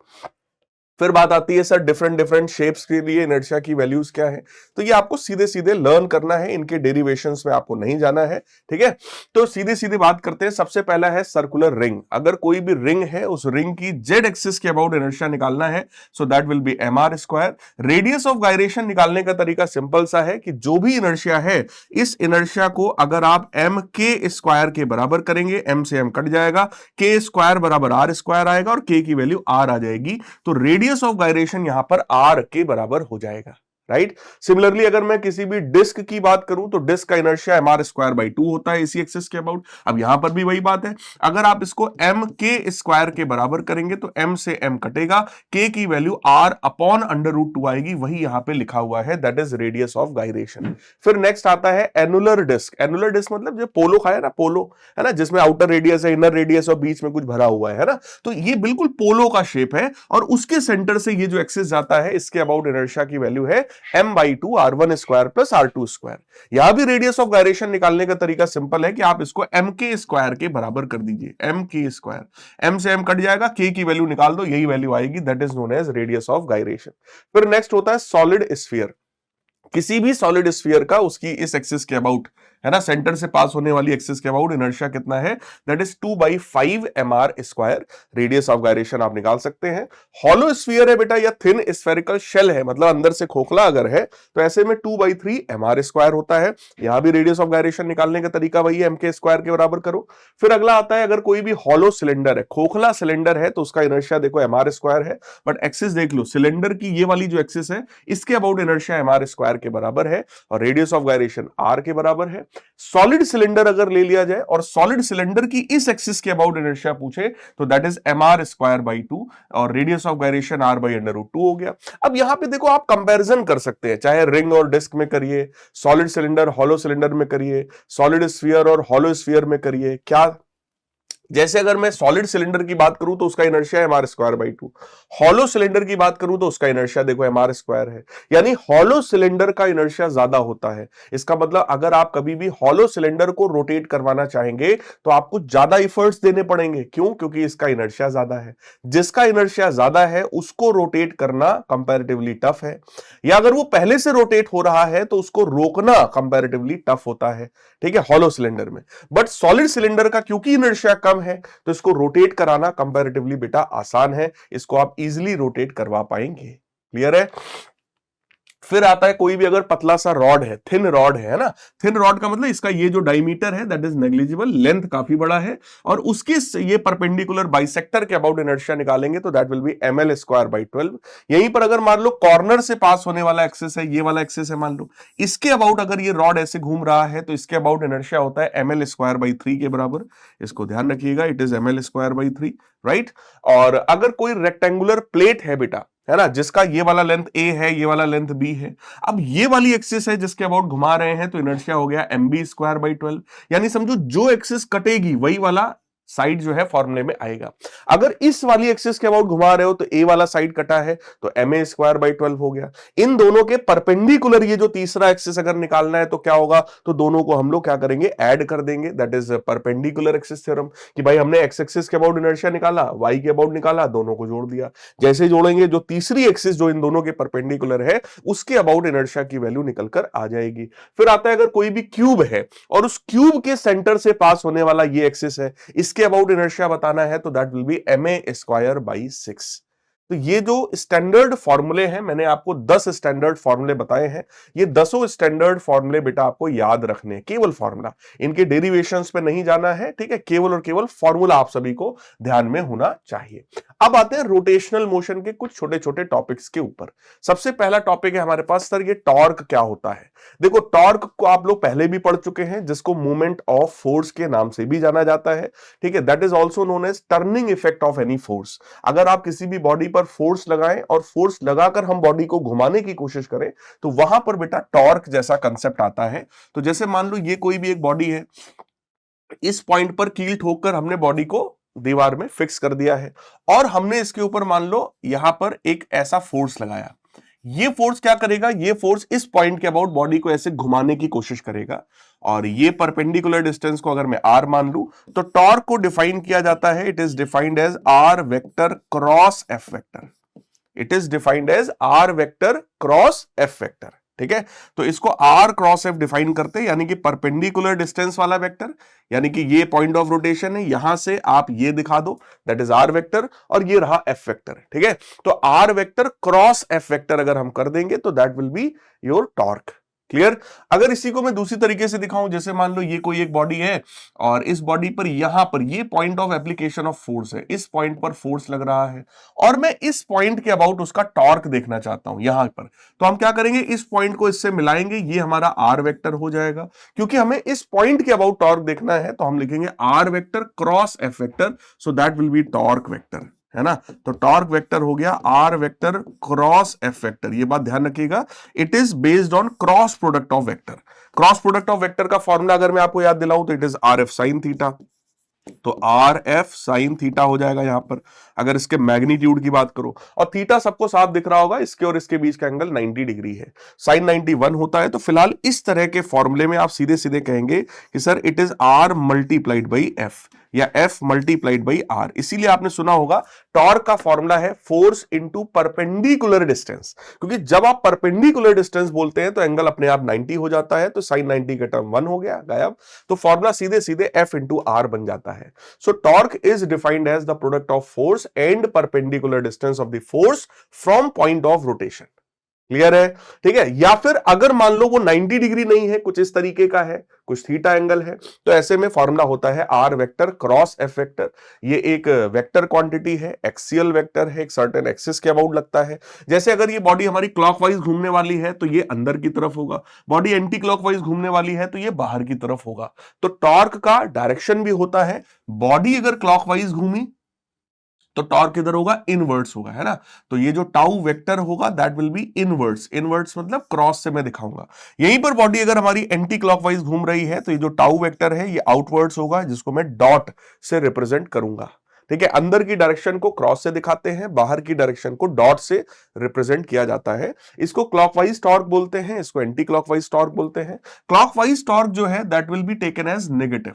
फिर बात आती है सर डिफरेंट डिफरेंट शेप्स के लिए इनर्शिया की वैल्यूज क्या है, तो ये आपको सीधे सीधे लर्न करना है, इनके डेरिवेशंस में आपको नहीं जाना है। ठीक है, तो सीधे सीधे बात करते हैं। सबसे पहला है सर्कुलर रिंग। अगर कोई भी रिंग है उस रिंग की जेड एक्सिस के अबाउट इनर्शिया निकालना है, so that will be M R square. Radius of gyration निकालने का तरीका सिंपल सा है कि जो भी इनर्शिया है इस इनर्शिया को अगर आप एम के स्क्वायर के बराबर करेंगे, एम से एम कट जाएगा, के स्क्वायर बराबर आर स्क्वायर आएगा और के की वैल्यू आर आ जाएगी, तो रेडियस ऑफ गायरेशन यहां पर आर के बराबर हो जाएगा। राइट, सिमिलरली अगर मैं किसी भी डिस्क की बात करूं तो डिस्क का inertia M R square by 2 होता है इसी एक्सिस के अबाउट। अब यहां पर भी वही बात है, अगर आप इसको एम के स्क्वायर के बराबर करेंगे तो एम से एम कटेगा, के की value R upon under root 2 आएगी, वही यहां पे लिखा हुआ है, that is radius of gyration. फिर नेक्स्ट आता है एनुलर डिस्क। एनुलर डिस्क मतलब जो पोलो खाया ना, पोलो है ना, जिसमें आउटर रेडियस है, इनर रेडियस और बीच में कुछ भरा हुआ है ना, तो ये बिल्कुल पोलो का शेप है और उसके सेंटर से ये जो एक्सिस जाता है इसके अबाउट इनर्शिया की वैल्यू है M by two R one square plus R two square. यहां भी रेडियस ऑफ गायरेशन निकालने का तरीका सिंपल है कि आप इसको एम के स्क्वायर के बराबर कर दीजिए, एम के स्क्वायर, एम से एम कट जाएगा, के की वैल्यू निकाल दो, यही वैल्यू आएगी, that is known as radius of gyration. फिर नेक्स्ट होता है सॉलिड स्फीयर। किसी भी सॉलिड स्फीयर का उसकी इस एक्सिस के अबाउट है ना, सेंटर से पास होने वाली एक्सिस के अबाउट इनर्शिया कितना है, that is 2/5 mr square. Radius of gyration आप निकाल सकते हैं। हॉलो स्फीयर है बेटा या थिन स्फेरिकल शेल है, मतलब अंदर से खोखला अगर है तो ऐसे में 2/3 mr स्क्वायर होता है। यहां भी रेडियस ऑफ गायरेशन निकालने का तरीका वही है, एम के स्क्वायर के बराबर करो। फिर अगला आता है अगर कोई भी हॉलो सिलेंडर है, खोखला सिलेंडर है, तो उसका इनर्शिया देखो mr स्क्वायर है, बट एक्सिस देख लो, सिलेंडर की ये वाली जो एक्सिस है इसके अबाउट इनर्शिया mr स्क्वायर के बराबर है और रेडियस ऑफ गायरेशन r के बराबर है। सॉलिड सिलेंडर अगर ले लिया जाए और सॉलिड सिलेंडर की इस एक्सिस के अबाउट इनर्शिया पूछे तो that is M R square by 2 और radius of gyration R by under root 2 हो गया। अब यहां पे देखो आप कंपैरिजन कर सकते हैं, चाहे रिंग और डिस्क में करिए, सॉलिड सिलेंडर हॉलो सिलेंडर में करिए, सॉलिड स्फीयर और हॉलो स्फीयर में करिए। क्या जैसे अगर मैं सॉलिड सिलेंडर की बात करूं तो उसका इनर्शिया है mr square by 2, hollow cylinder की बात करूं तो उसका इनर्शिया देखो mr स्क्वायर है, यानी हॉलो सिलेंडर का इनर्शिया ज्यादा होता है। इसका मतलब अगर आप कभी भी हॉलो सिलेंडर को रोटेट करवाना चाहेंगे तो आपको ज्यादा इफर्ट्स देने पड़ेंगे। क्यों? क्योंकि इसका इनर्शिया ज्यादा है। जिसका इनर्शिया ज्यादा है उसको रोटेट करना कंपैरेटिवली टफ है, या अगर वो पहले से रोटेट हो रहा है तो उसको रोकना कंपैरेटिवली टफ होता है। ठीक है, हॉलो सिलेंडर में। बट सॉलिड सिलेंडर का क्योंकि इनर्शिया कम है तो इसको रोटेट कराना कंपैरेटिवली बेटा आसान है, इसको आप इजीली रोटेट करवा पाएंगे। क्लियर है? फिर आता है कोई भी अगर पतला सा रॉड है, थिन रॉड है ना, थिन रॉड का मतलब इसका ये जो डायमीटर है दैट इज नेग्लिजिबल, लेंथ काफी बड़ा है और उसके ये परपेंडिकुलर बाइसेक्टर के अबाउट इनर्शिया निकालेंगे तो that will B ml square by 12। यहीं पर अगर मान लो कॉर्नर से पास होने वाला एक्सिस है, ये वाला एक्सिस है मान लो, इसके अबाउट अगर ये रॉड ऐसे घूम रहा है तो इसके अबाउट इनर्शिया होता है ml स्क्वायर बाई 3 के बराबर। इसको ध्यान रखिएगा, it is ml square by 3, right. और अगर कोई रेक्टेंगुलर प्लेट है बेटा, है ना, जिसका ये वाला लेंथ a है, ये वाला लेंथ b है, अब ये वाली एक्सिस है जिसके अबाउट घुमा रहे हैं तो इनर्शिया हो गया mb स्क्वायर बाई 12। यानी समझो जो एक्सिस कटेगी वही वाला साइड जो है फॉर्मूले में आएगा। अगर इस वाली एक्सिस के अबाउट घुमा रहे हो तो ए वाला साइड कटा है तो ma स्क्वायर बाई 12 हो गया। इन दोनों के परपेंडिकुलर ये जो तीसरा एक्सिस अगर निकालना है तो क्या होगा, तो दोनों को हम लोग क्या करेंगे, ऐड कर देंगे, that is perpendicular axis theorem. कि भाई हमने एक्स एक्सिस के अबाउट इनर्शिया निकाला, वाई के अबाउट निकाला, दोनों को जोड़ दिया। जैसे जोड़ेंगे जो तीसरी एक्सिस जो इन दोनों के परपेंडिकुलर है उसके अबाउट इनर्शिया की वैल्यू निकलकर आ जाएगी। फिर आता है अगर कोई भी क्यूब है और उस क्यूब के सेंटर से पास होने वाला ये एक्सिस है, इस इसके अबाउट इनर्शिया बताना है तो दैट विल बी ma²/6। तो ये जो स्टैंडर्ड फॉर्मूले हैं, मैंने आपको 10 स्टैंडर्ड फॉर्मूले बताए हैं। ये 10 स्टैंडर्ड फॉर्मूले बेटा आपको याद रखने हैं, केवल फॉर्मूला, इनके डेरिवेशंस पे नहीं जाना है, ठीक है। केवल और केवल फॉर्मूला आप सभी को ध्यान में होना चाहिए। अब आते हैं रोटेशनल मोशन के कुछ छोटे छोटे टॉपिक्स के ऊपर। सबसे पहला टॉपिक है हमारे पास सर, ये टॉर्क क्या होता है। देखो, टॉर्क को आप लोग पहले भी पढ़ चुके हैं, जिसको मूवमेंट ऑफ फोर्स के नाम से भी जाना जाता है, ठीक है। That is also known as turning effect of any force. अगर आप किसी भी बॉडी पर फोर्स लगाएं और फोर्स लगाकर हम बॉडी को घुमाने की कोशिश करें तो वहां पर बेटा टॉर्क जैसा कंसेप्ट आता है। तो जैसे मान लो ये कोई भी एक बॉडी है, इस पॉइंट पर कील ठोककर हमने बॉडी को दीवार में फिक्स कर दिया है और हमने इसके ऊपर मान लो यहां पर एक ऐसा फोर्स लगाया। ये फोर्स क्या करेगा, ये फोर्स इस पॉइंट के अबाउट बॉडी को ऐसे घुमाने की कोशिश करेगा और ये परपेंडिकुलर डिस्टेंस को अगर मैं r मान लूं तो टॉर्क को डिफाइन किया जाता है, it is defined as r vector cross f vector. It is defined as r vector cross f vector, ठीक है। तो इसको r क्रॉस f डिफाइन करते हैं, यानी कि परपेंडिकुलर डिस्टेंस वाला वेक्टर, यानी कि ये पॉइंट ऑफ रोटेशन है, यहां से आप ये दिखा दो, दैट इज r वेक्टर, और ये रहा f वेक्टर, ठीक है। तो r vector cross f vector अगर हम कर देंगे तो that will be your torque. Clear. अगर इसी को मैं दूसरी तरीके से दिखाऊं, जैसे मान लो ये कोई एक बॉडी है और इस बॉडी पर यहां पर ये point of application of force है, इस पॉइंट पर फोर्स लग रहा है और मैं इस पॉइंट के अबाउट उसका टॉर्क देखना चाहता हूं यहां पर, तो हम क्या करेंगे, इस पॉइंट को इससे मिलाएंगे, ये हमारा आर वेक्टर हो जाएगा। क्योंकि हमें इस पॉइंट के अबाउट टॉर्क देखना है तो हम लिखेंगे R vector cross F vector, so that will be torque vector, है ना। तो टॉर्क वेक्टर हो गया R vector cross F vector. ये बात ध्यान रखिएगा, it is based on cross product of vector. Cross product of vector का फॉर्मूला अगर मैं आपको याद दिलाऊं तो it is R F sine theta. तो आर एफ साइन थीटा हो जाएगा यहां पर, अगर इसके मैग्नीट्यूड की बात करो, और थीटा सबको साफ दिख रहा होगा, इसके और इसके बीच का एंगल 90 डिग्री है, साइन 91 होता है। तो फिलहाल इस तरह के फॉर्मूले में आप सीधे सीधे कहेंगे कि sir it is R multiplied by F या एफ मल्टीप्लाइड बाई आर। इसीलिए आपने सुना होगा टॉर्क का फॉर्मूला है फोर्स इंटू परपेंडिकुलर डिस्टेंस, क्योंकि जब आप परपेंडिकुलर डिस्टेंस बोलते हैं तो एंगल अपने आप 90 हो जाता है, तो साइन 90 का टर्म 1 हो गया गायब, तो फॉर्मूला सीधे सीधे एफ इंटू आर बन जाता है। So torque is defined as the product of force and perpendicular distance of the force from point of rotation. Clear है, ठीक है। या फिर अगर मान लो वो 90 डिग्री नहीं है, कुछ इस तरीके का है, कुछ थीटा एंगल है, तो ऐसे में फॉर्मूला होता है R vector cross F vector. ये एक वेक्टर क्वांटिटी है, एक्सियल वेक्टर है, एक सर्टेन एक्सिस के अबाउट लगता है। जैसे अगर ये बॉडी हमारी क्लॉकवाइज घूमने वाली है तो ये अंदर की तरफ होगा, बॉडी एंटी क्लॉकवाइज घूमने वाली है तो ये बाहर की तरफ होगा। तो टॉर्क का डायरेक्शन भी होता है, बॉडी अगर क्लॉकवाइज घूमी तो टॉर्क किधर होगा, इनवर्ट्स होगा, है ना। तो ये जो टाउ वेक्टर होगा that will B inverts. Inverts मतलब क्रॉस से मैं दिखाऊंगा। यहीं पर बॉडी अगर हमारी एंटी क्लॉकवाइज घूम रही है तो ये जो टाउ वेक्टर है ये आउटवर्ड्स होगा, जिसको मैं डॉट से रिप्रेजेंट करूंगा, ठीक है। अंदर की डायरेक्शन को क्रॉस से दिखाते हैं, बाहर की डायरेक्शन को डॉट से रिप्रेजेंट किया जाता है। इसको क्लॉकवाइज टॉर्क बोलते हैं, इसको एंटी क्लॉकवाइज टॉर्क बोलते हैं। क्लॉकवाइज टॉर्क जो है that will be taken as negative.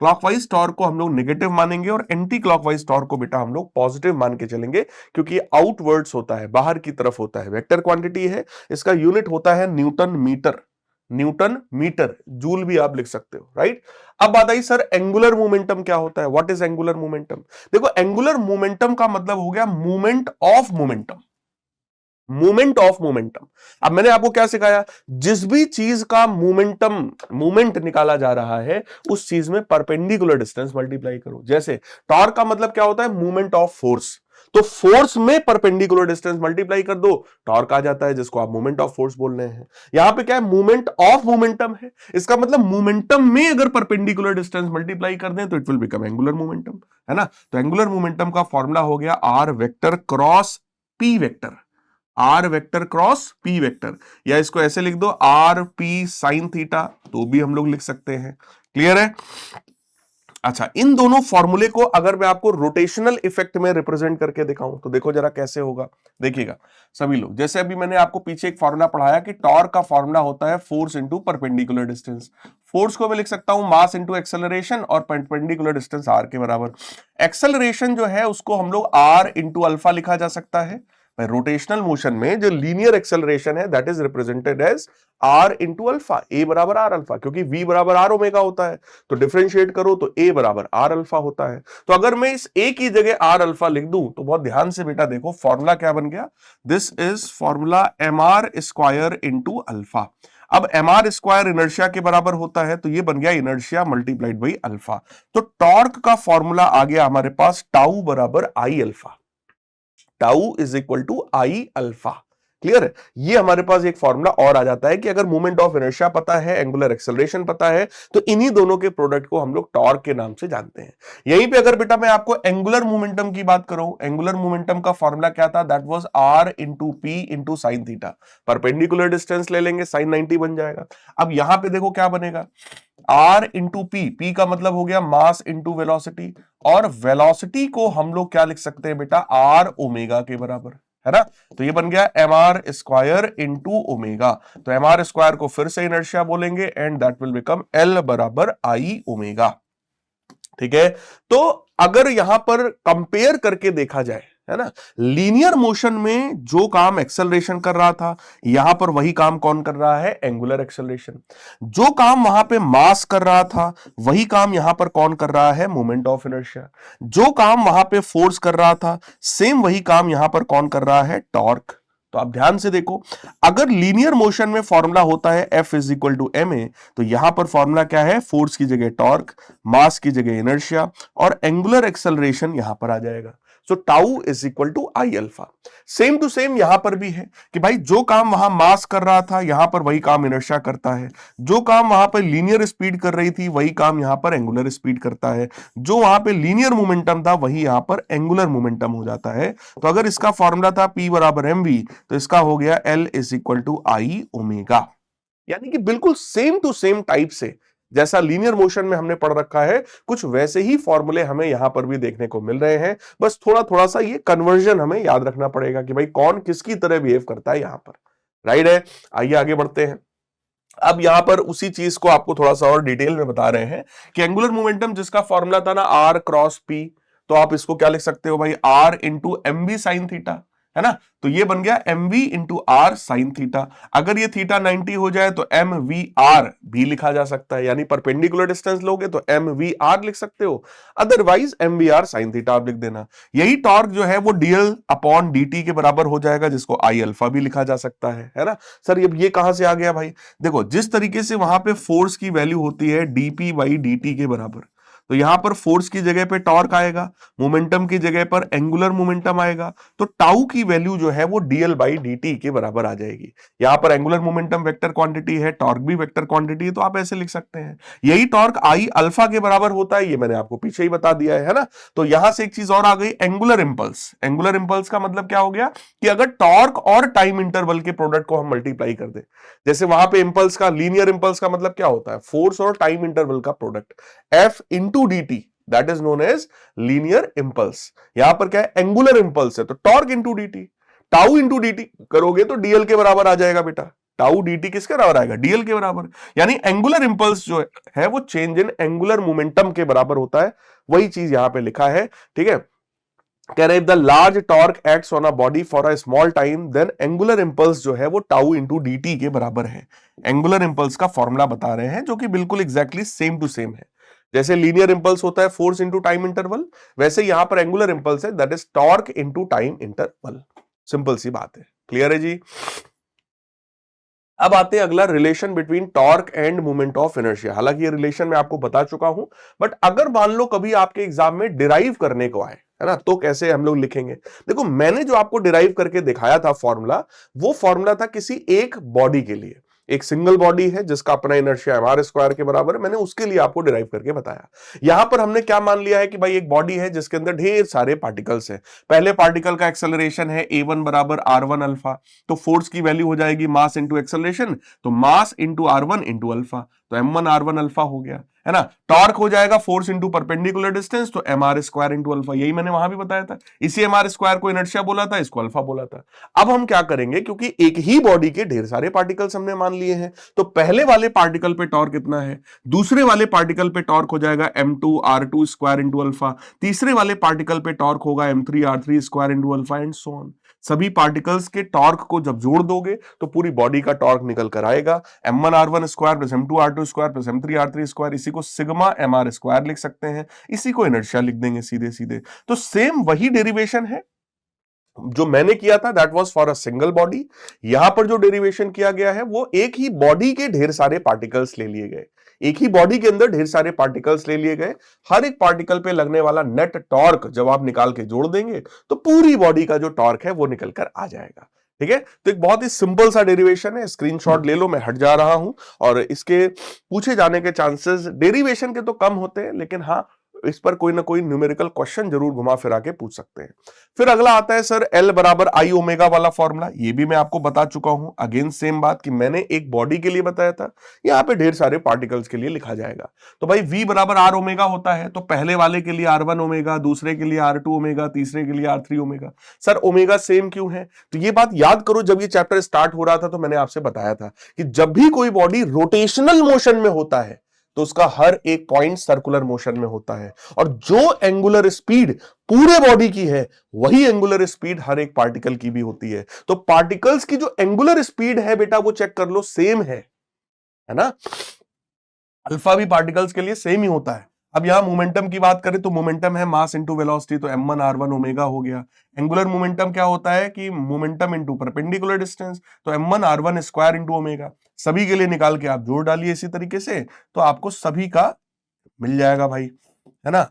Clockwise torque को हम लोग नेगेटिव मानेंगे और एंटी क्लॉकवाइज टॉर्क को बेटा हम लोग पॉजिटिव मान के चलेंगे, क्योंकि ये आउटवर्ड्स होता है, बाहर की तरफ होता है, वेक्टर क्वांटिटी है, इसका यूनिट होता है newton metre. Newton metre, joule भी आप लिख सकते हो, राइट। अब बात आई सर एंगुलर मोमेंटम क्या होता है, व्हाट इज एंगुलर मोमेंटम। देखो एंगुलर मोमेंटम का मतलब हो गया movement of momentum. Movement of momentum. अब मैंने आपको क्या सिखाया, जिस भी चीज का मूवमेंट निकाला जा रहा है उस चीज में परपेंडिकुलर डिस्टेंस मल्टीप्लाई करो। जैसे टॉर्क का मतलब क्या होता है, मूवमेंट ऑफ फोर्स, तो फोर्स में परपेंडिकुलर डिस्टेंस मल्टीप्लाई कर दो, टॉर्क आ जाता है, जिसको आप मूवमेंट ऑफ फोर्स बोल रहे हैं। यहां पे क्या है, मूवमेंट ऑफ मोमेंटम है, इसका मतलब मोमेंटम में अगर परपेंडिकुलर डिस्टेंस मल्टीप्लाई कर दें तो it will become angular momentum, है ना। तो एंगुलर मोमेंटम का फॉर्मूला हो गया R vector cross P vector, R vector cross P vector, या इसको ऐसे लिख दो आर पी साइन थीटा, तो भी हम लोग लिख सकते हैं। क्लियर है। अच्छा, इन दोनों फॉर्मूले को अगर मैं आपको रोटेशनल इफेक्ट में रिप्रेजेंट करके दिखाऊं तो देखो जरा कैसे होगा, देखिएगा सभी लोग। जैसे अभी मैंने आपको पीछे एक फॉर्मूला पढ़ाया कि टॉर्क का फॉर्मूला होता है force into perpendicular distance. Force को मैं लिख सकता हूं मास इंटू एक्सेलरेशन और परपेंडिकुलर डिस्टेंस आर के बराबर। एक्सेलरेशन जो है उसको हम लोग आर इंटू अल्फा लिखा जा सकता है, रोटेशनल मोशन में जो लीनियर एक्सेलरेशन है that is represented as r into alpha, a बराबर r अल्फा, क्योंकि v बराबर r ओमेगा होता है, तो डिफरेंशिएट करो तो a बराबर r अल्फा होता है। तो अगर मैं इस a की जगह r अल्फा लिख दूं तो बहुत ध्यान से बेटा देखो फॉर्मूला क्या बन गया, this is formula mr square into alpha. अब mr स्क्वायर इनर्शिया के बराबर होता है, तो ये बन गया इनर्शिया मल्टीप्लाइड बाई अल्फा। तो टॉर्क का फॉर्मूला आ गया हमारे पास टाउ बराबर I alpha, tau is equal to I alpha. Clear है? ये हमारे पास एक फॉर्मूला और आ जाता है कि अगर मोमेंट ऑफ इनर्शिया पता है, एंगुलर एक्सेलरेशन पता है, तो इन्हीं दोनों के प्रोडक्ट को हम लोग टॉर्क के नाम से जानते हैं। यहीं पे अगर बेटा मैं आपको एंगुलर मोमेंटम की बात करूं, एंगुलर मोमेंटम का फॉर्मूला क्या था, that was R into P into sine theta. Perpendicular distance ले लेंगे, साइन 90 बन जाएगा। अब यहां पे देखो क्या बनेगा, आर इंटू पी, पी का मतलब हो गया मास इंटू वेलोसिटी, और वेलोसिटी को हम लोग क्या लिख सकते हैं बेटा, आर ओमेगा के बराबर, है ना। तो ये बन गया M R square into omega. तो एम आर स्क्वायर को फिर से इनर्शिया बोलेंगे and that will become L बराबर आई ओमेगा। ठीक है, तो अगर यहां पर कंपेयर करके देखा जाए, है ना, लीनियर मोशन में जो काम एक्सेलरेशन कर रहा था, यहां पर वही काम कौन कर रहा है, एंगुलर एक्सेलरेशन। जो काम वहां पे मास कर रहा था, वही काम यहां पर कौन कर रहा है, मोमेंट ऑफ इनर्शिया। जो काम वहां पे फोर्स कर रहा था, सेम वही काम यहां पर कौन कर रहा है, टॉर्क। तो आप ध्यान से देखो, अगर लीनियर मोशन में फॉर्मूला होता है F is equal to M A, तो यहां पर फॉर्मूला क्या है, फोर्स की जगह टॉर्क, मास की जगह इनर्शिया, और एंगुलर एक्सेलरेशन यहां पर आ जाएगा। So tau is equal to I alpha. Same to same यहां पर भी है कि भाई जो काम वहां मास कर रहा था, यहां पर वही काम इनर्शिया करता है। जो काम वहां पर लीनियर स्पीड कर रही थी, वही काम यहां पर एंगुलर स्पीड करता है। जो वहां पे लीनियर मोमेंटम था, वही यहां पर एंगुलर मोमेंटम हो जाता है। तो अगर इसका फॉर्मूला था P बराबर mv, तो इसका हो गया L is equal to I omega. यानी कि बिल्कुल सेम टू सेम टाइप से जैसा लीनियर मोशन में हमने पढ़ रखा है, कुछ वैसे ही फॉर्मूले हमें यहां पर भी देखने को मिल रहे हैं। बस थोड़ा थोड़ा सा ये कन्वर्जन हमें याद रखना पड़ेगा कि भाई कौन किसकी तरह बिहेव करता है यहां पर। राइट है, आइए आगे बढ़ते हैं। अब यहां पर उसी चीज को आपको थोड़ा सा और डिटेल में बता रहे हैं कि एंगुलर मोमेंटम जिसका फॉर्मूला था ना आर क्रॉस पी, तो आप इसको क्या लिख सकते हो भाई, R into M V sine theta, है ना। तो ये बन गया M V into R sine theta. अगर ये थीटा 90 हो जाए तो एम वी आर भी लिखा जा सकता है, यानी परपेंडिकुलर डिस्टेंस लोगे तो एम वी आर लिख सकते हो, otherwise M V R sine theta आप लिख देना। यही टॉर्क जो है वो डीएल अपॉन डी के बराबर हो जाएगा, जिसको आई अल्फा भी लिखा जा सकता है ना। सर ये कहां से आ गया भाई, देखो जिस तरीके से वहां पे फोर्स की वैल्यू होती है डीपी बाई डी के बराबर, तो यहां पर फोर्स की जगह पे टॉर्क आएगा, मोमेंटम की जगह पर एंगुलर मोमेंटम आएगा, तो टाउ की वैल्यू जो है वो डीएल बाई डी के बराबर आ जाएगी। यहां पर एंगुलर मोमेंटम वेक्टर क्वांटिटी है, टॉर्क भी वेक्टर क्वांटिटी है, तो आप ऐसे लिख सकते हैं। यही टॉर्क आई अल्फा के बराबर होता है, ये मैंने आपको पीछे ही बता दिया है ना। तो यहां से एक चीज और आ गई, एंगुलर इंपल्स। एंगुलर इंपल्स का मतलब क्या हो गया कि अगर टॉर्क और टाइम इंटरवल के प्रोडक्ट को हम मल्टीप्लाई कर दे, जैसे वहां पे इंपल्स का, लीनियर इंपल्स का मतलब क्या होता है, फोर्स और टाइम इंटरवल का product, F into D T, that is known as linear impulse. यहां पर क्या है, एंगुलर इंपल्स है, तो torque into D T, tau into D T करोगे तो डीएल के बराबर आ जाएगा बेटा। टाउ डी टी किसके बराबर आएगा, डीएल के बराबर। यानी एंगुलर इंपल्स जो है वो चेंज इन एंगुलर मोमेंटम के बराबर होता है, वही चीज यहां पे लिखा है। ठीक है, कह रहे if the large torque acts on a body for a small time then angular impulse जो है वो टाउ इंटू डी टी के बराबर है। एंगुलर इंपल्स का फॉर्मूला बता रहे हैं, जो कि बिल्कुल एग्जैक्टली सेम टू सेम है। जैसे लीनियर इंपल्स होता है फोर्स इंटू टाइम इंटरवल, वैसे यहां पर एंगुलर इंपल्स है that is torque into time interval. Simple सी बात है, क्लियर है जी। अब आते हैं अगला, relation between torque and moment of inertia. हालांकि ये रिलेशन मैं आपको बता चुका हूं, बट अगर मान लो कभी आपके एग्जाम में डिराइव करने को आए, है ना, तो कैसे हम लोग लिखेंगे। देखो मैंने जो आपको डिराइव करके दिखाया था फॉर्मूला, वो फॉर्मूला था किसी एक बॉडी के लिए, एक सिंगल बॉडी है जिसका अपना इनर्शिया एम आर स्क्वायर के बराबर है, मैंने उसके लिए आपको डिराइव करके बताया। यहां पर हमने क्या मान लिया है कि भाई एक बॉडी है जिसके अंदर ढेर सारे पार्टिकल्स हैं। पहले पार्टिकल का एक्सेलरेशन है a1 बराबर r1 अल्फा, तो फोर्स की वैल्यू हो जाएगी मास इंटू एक्सेलरेशन, तो mass into r1 into alpha, तो m1 r1 अल्फा हो गया। है ना। टॉर्क हो जाएगा फोर्स इंटू परपेंडिकुलर डिस्टेंस, तो M R square into alpha, यही मैंने वहां भी बताया था। इसी एम आर स्क्वायर को इनर्शिया बोला था, इसको अल्फा बोला था। अब हम क्या करेंगे, क्योंकि एक ही बॉडी के ढेर सारे पार्टिकल्स हमने मान लिए हैं, तो पहले वाले पार्टिकल पे टॉर्क कितना है, दूसरे वाले पार्टिकल पे टॉर्क हो जाएगा m2r2 स्क्वायर इंटू अल्फा, तीसरे वाले पार्टिकल पे टॉर्क होगा m3r3 square into alpha and so on. सभी पार्टिकल्स के टॉर्क को जब जोड़ दोगे तो पूरी बॉडी का टॉर्क निकल कर आएगा, m1r1 square plus m2r2 square plus m3r3 square, इसी को सिग्मा mr स्क्वायर लिख सकते हैं, इसी को इनर्शिया लिख देंगे सीधे सीधे। तो सेम वही डेरिवेशन है जो मैंने किया था, that was for a single body. यहां पर जो डेरिवेशन किया गया है वो एक ही बॉडी के ढेर सारे पार्टिकल्स ले लिए गए, एक ही बॉडी के अंदर ढेर सारे पार्टिकल्स ले लिए गए, हर एक पार्टिकल पे लगने वाला नेट टॉर्क जब आप निकाल के जोड़ देंगे तो पूरी बॉडी का जो टॉर्क है वो निकल कर आ जाएगा। ठीक है, तो एक बहुत ही सिंपल सा डेरिवेशन है, स्क्रीनशॉट ले लो, मैं हट जा रहा हूं। और इसके पूछे जाने के चांसेस डेरिवेशन के तो कम होते हैं, लेकिन हाँ इस पर कोई ना कोई न्यूमेरिकल क्वेश्चन जरूर घुमा फिरा के पूछ सकते हैं। फिर अगला आता है सर L बराबर आई ओमेगा वाला फॉर्मूला, ये भी मैं आपको बता चुका हूं। अगेन सेम बात कि मैंने एक बॉडी के लिए बताया था, यहां पे ढेर सारे पार्टिकल्स के लिए लिखा जाएगा। तो भाई V बराबर R ओमेगा होता है, तो पहले वाले के लिए R1 ओमेगा, दूसरे के लिए R2 ओमेगा, तीसरे के लिए R3 omega. Sir omega same क्यों है, तो ये बात याद करो, जब ये चैप्टर स्टार्ट हो रहा था तो मैंने आपसे बताया था कि जब भी कोई बॉडी रोटेशनल मोशन में होता है तो उसका हर एक पॉइंट सर्कुलर मोशन में होता है, और जो एंगुलर स्पीड पूरे बॉडी की है वही एंगुलर स्पीड हर एक पार्टिकल की भी होती है। तो पार्टिकल्स की जो एंगुलर स्पीड है बेटा वो चेक कर लो, सेम है ना। अल्फा भी पार्टिकल्स के लिए सेम ही होता है। अब यहां मोमेंटम की बात करें तो मोमेंटम है मास इंटू वेलोसिटी, तो m1r1 ओमेगा हो गया। एंगुलर मोमेंटम क्या होता है कि मोमेंटम इंटू परपेंडिकुलर डिस्टेंस, तो m1r1 स्क्वायर इंटू ओमेगा। सभी के लिए निकाल के आप जोड़ डालिए इसी तरीके से, तो आपको सभी का मिल जाएगा भाई, है ना।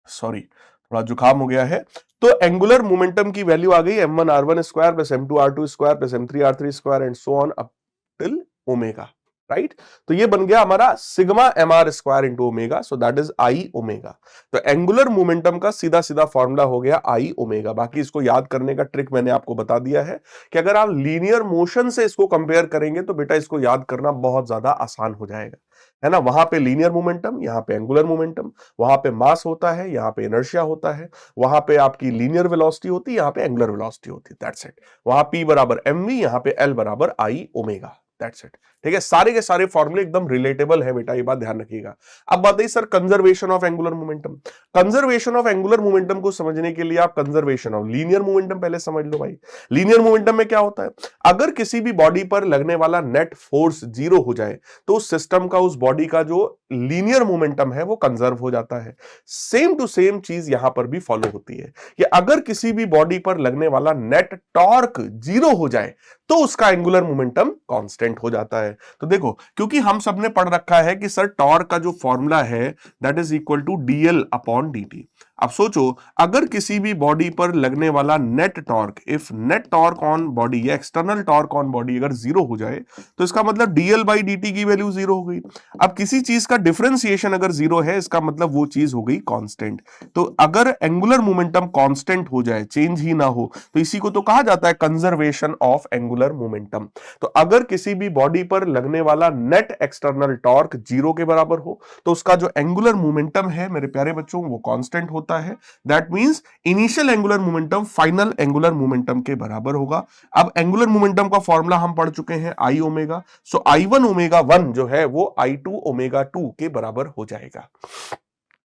सॉरी थोड़ा जुकाम हो गया है। तो एंगुलर मोमेंटम की वैल्यू आ गई m1r1 square plus m2r2 square plus m3r3 square and so on up till omega, right. तो ये बन गया हमारा sigma mr square into omega, so that is I omega. तो एंगुलर मोमेंटम का सीधा सीधा फॉर्मूला हो गया आई ओमेगा। बाकी इसको याद करने का ट्रिक मैंने आपको बता दिया है कि अगर आप लीनियर मोशन से इसको कंपेयर करेंगे तो बेटा इसको याद करना बहुत ज्यादा आसान हो जाएगा, है ना। वहां पे लीनियर मोमेंटम, यहाँ पे एंगुलर मोमेंटम, वहां पे मास होता है, यहाँ पे इनर्शिया होता है, वहां पे आपकी लीनियर वेलोसिटी होती है, यहाँ पे एंगुलर वेलोसिटी होती है, दैट्स इट। वहां P बराबर mv, यहाँ पे L बराबर आई ओमेगा, दैट्स इट। ठीक है, सारे के सारे फॉर्मूले एकदम रिलेटेबल है बेटा, ये बात ध्यान रखिएगा। अब बात है sir conservation of angular momentum. Conservation of angular momentum को समझने के लिए आप कंजर्वेशन ऑफ लीनियर मोमेंटम पहले समझ लो भाई। लीनियर मोमेंटम में क्या होता है, अगर किसी भी बॉडी पर लगने वाला नेट फोर्स जीरो हो जाए तो उस सिस्टम का, उस बॉडी का जो लीनियर मोमेंटम है वो कंजर्व हो जाता है। सेम टू सेम चीज यहां पर भी फॉलो होती है कि अगर किसी भी बॉडी पर लगने वाला नेट टॉर्क जीरो हो जाए तो उसका एंगुलर मोमेंटम कांस्टेंट हो जाता है। तो देखो, क्योंकि हम सबने पढ़ रखा है कि सर टॉर्क का जो फॉर्मूला है that is equal to DL upon DT. अब सोचो, अगर किसी भी बॉडी पर लगने वाला net torque, if net torque on body या एक्सटर्नल टॉर्क ऑन बॉडी अगर जीरो हो जाए तो इसका मतलब डीएल बाई डीटी की वैल्यू जीरो हो गई। अब किसी चीज का डिफरेंशिएशन अगर जीरो है, इसका मतलब वो चीज हो गई कांस्टेंट। तो अगर एंगुलर मोमेंटम कांस्टेंट हो जाए, चेंज ही ना हो, तो इसी को तो कहा जाता है कंजर्वेशन ऑफ एंगुलर मोमेंटम। तो अगर किसी भी बॉडी पर लगने वाला नेट एक्सटर्नल टॉर्क जीरो के बराबर हो तो उसका जो एंगुलर मोमेंटम है मेरे प्यारे बच्चों वो कांस्टेंट होता है। That means initial angular momentum final angular momentum के बराबर होगा। अब एंगुलर मोमेंटम का फॉर्मूला हम पढ़ चुके हैं I omega, so I one omega one जो है वो आई टू ओमेगा टू के बराबर हो जाएगा।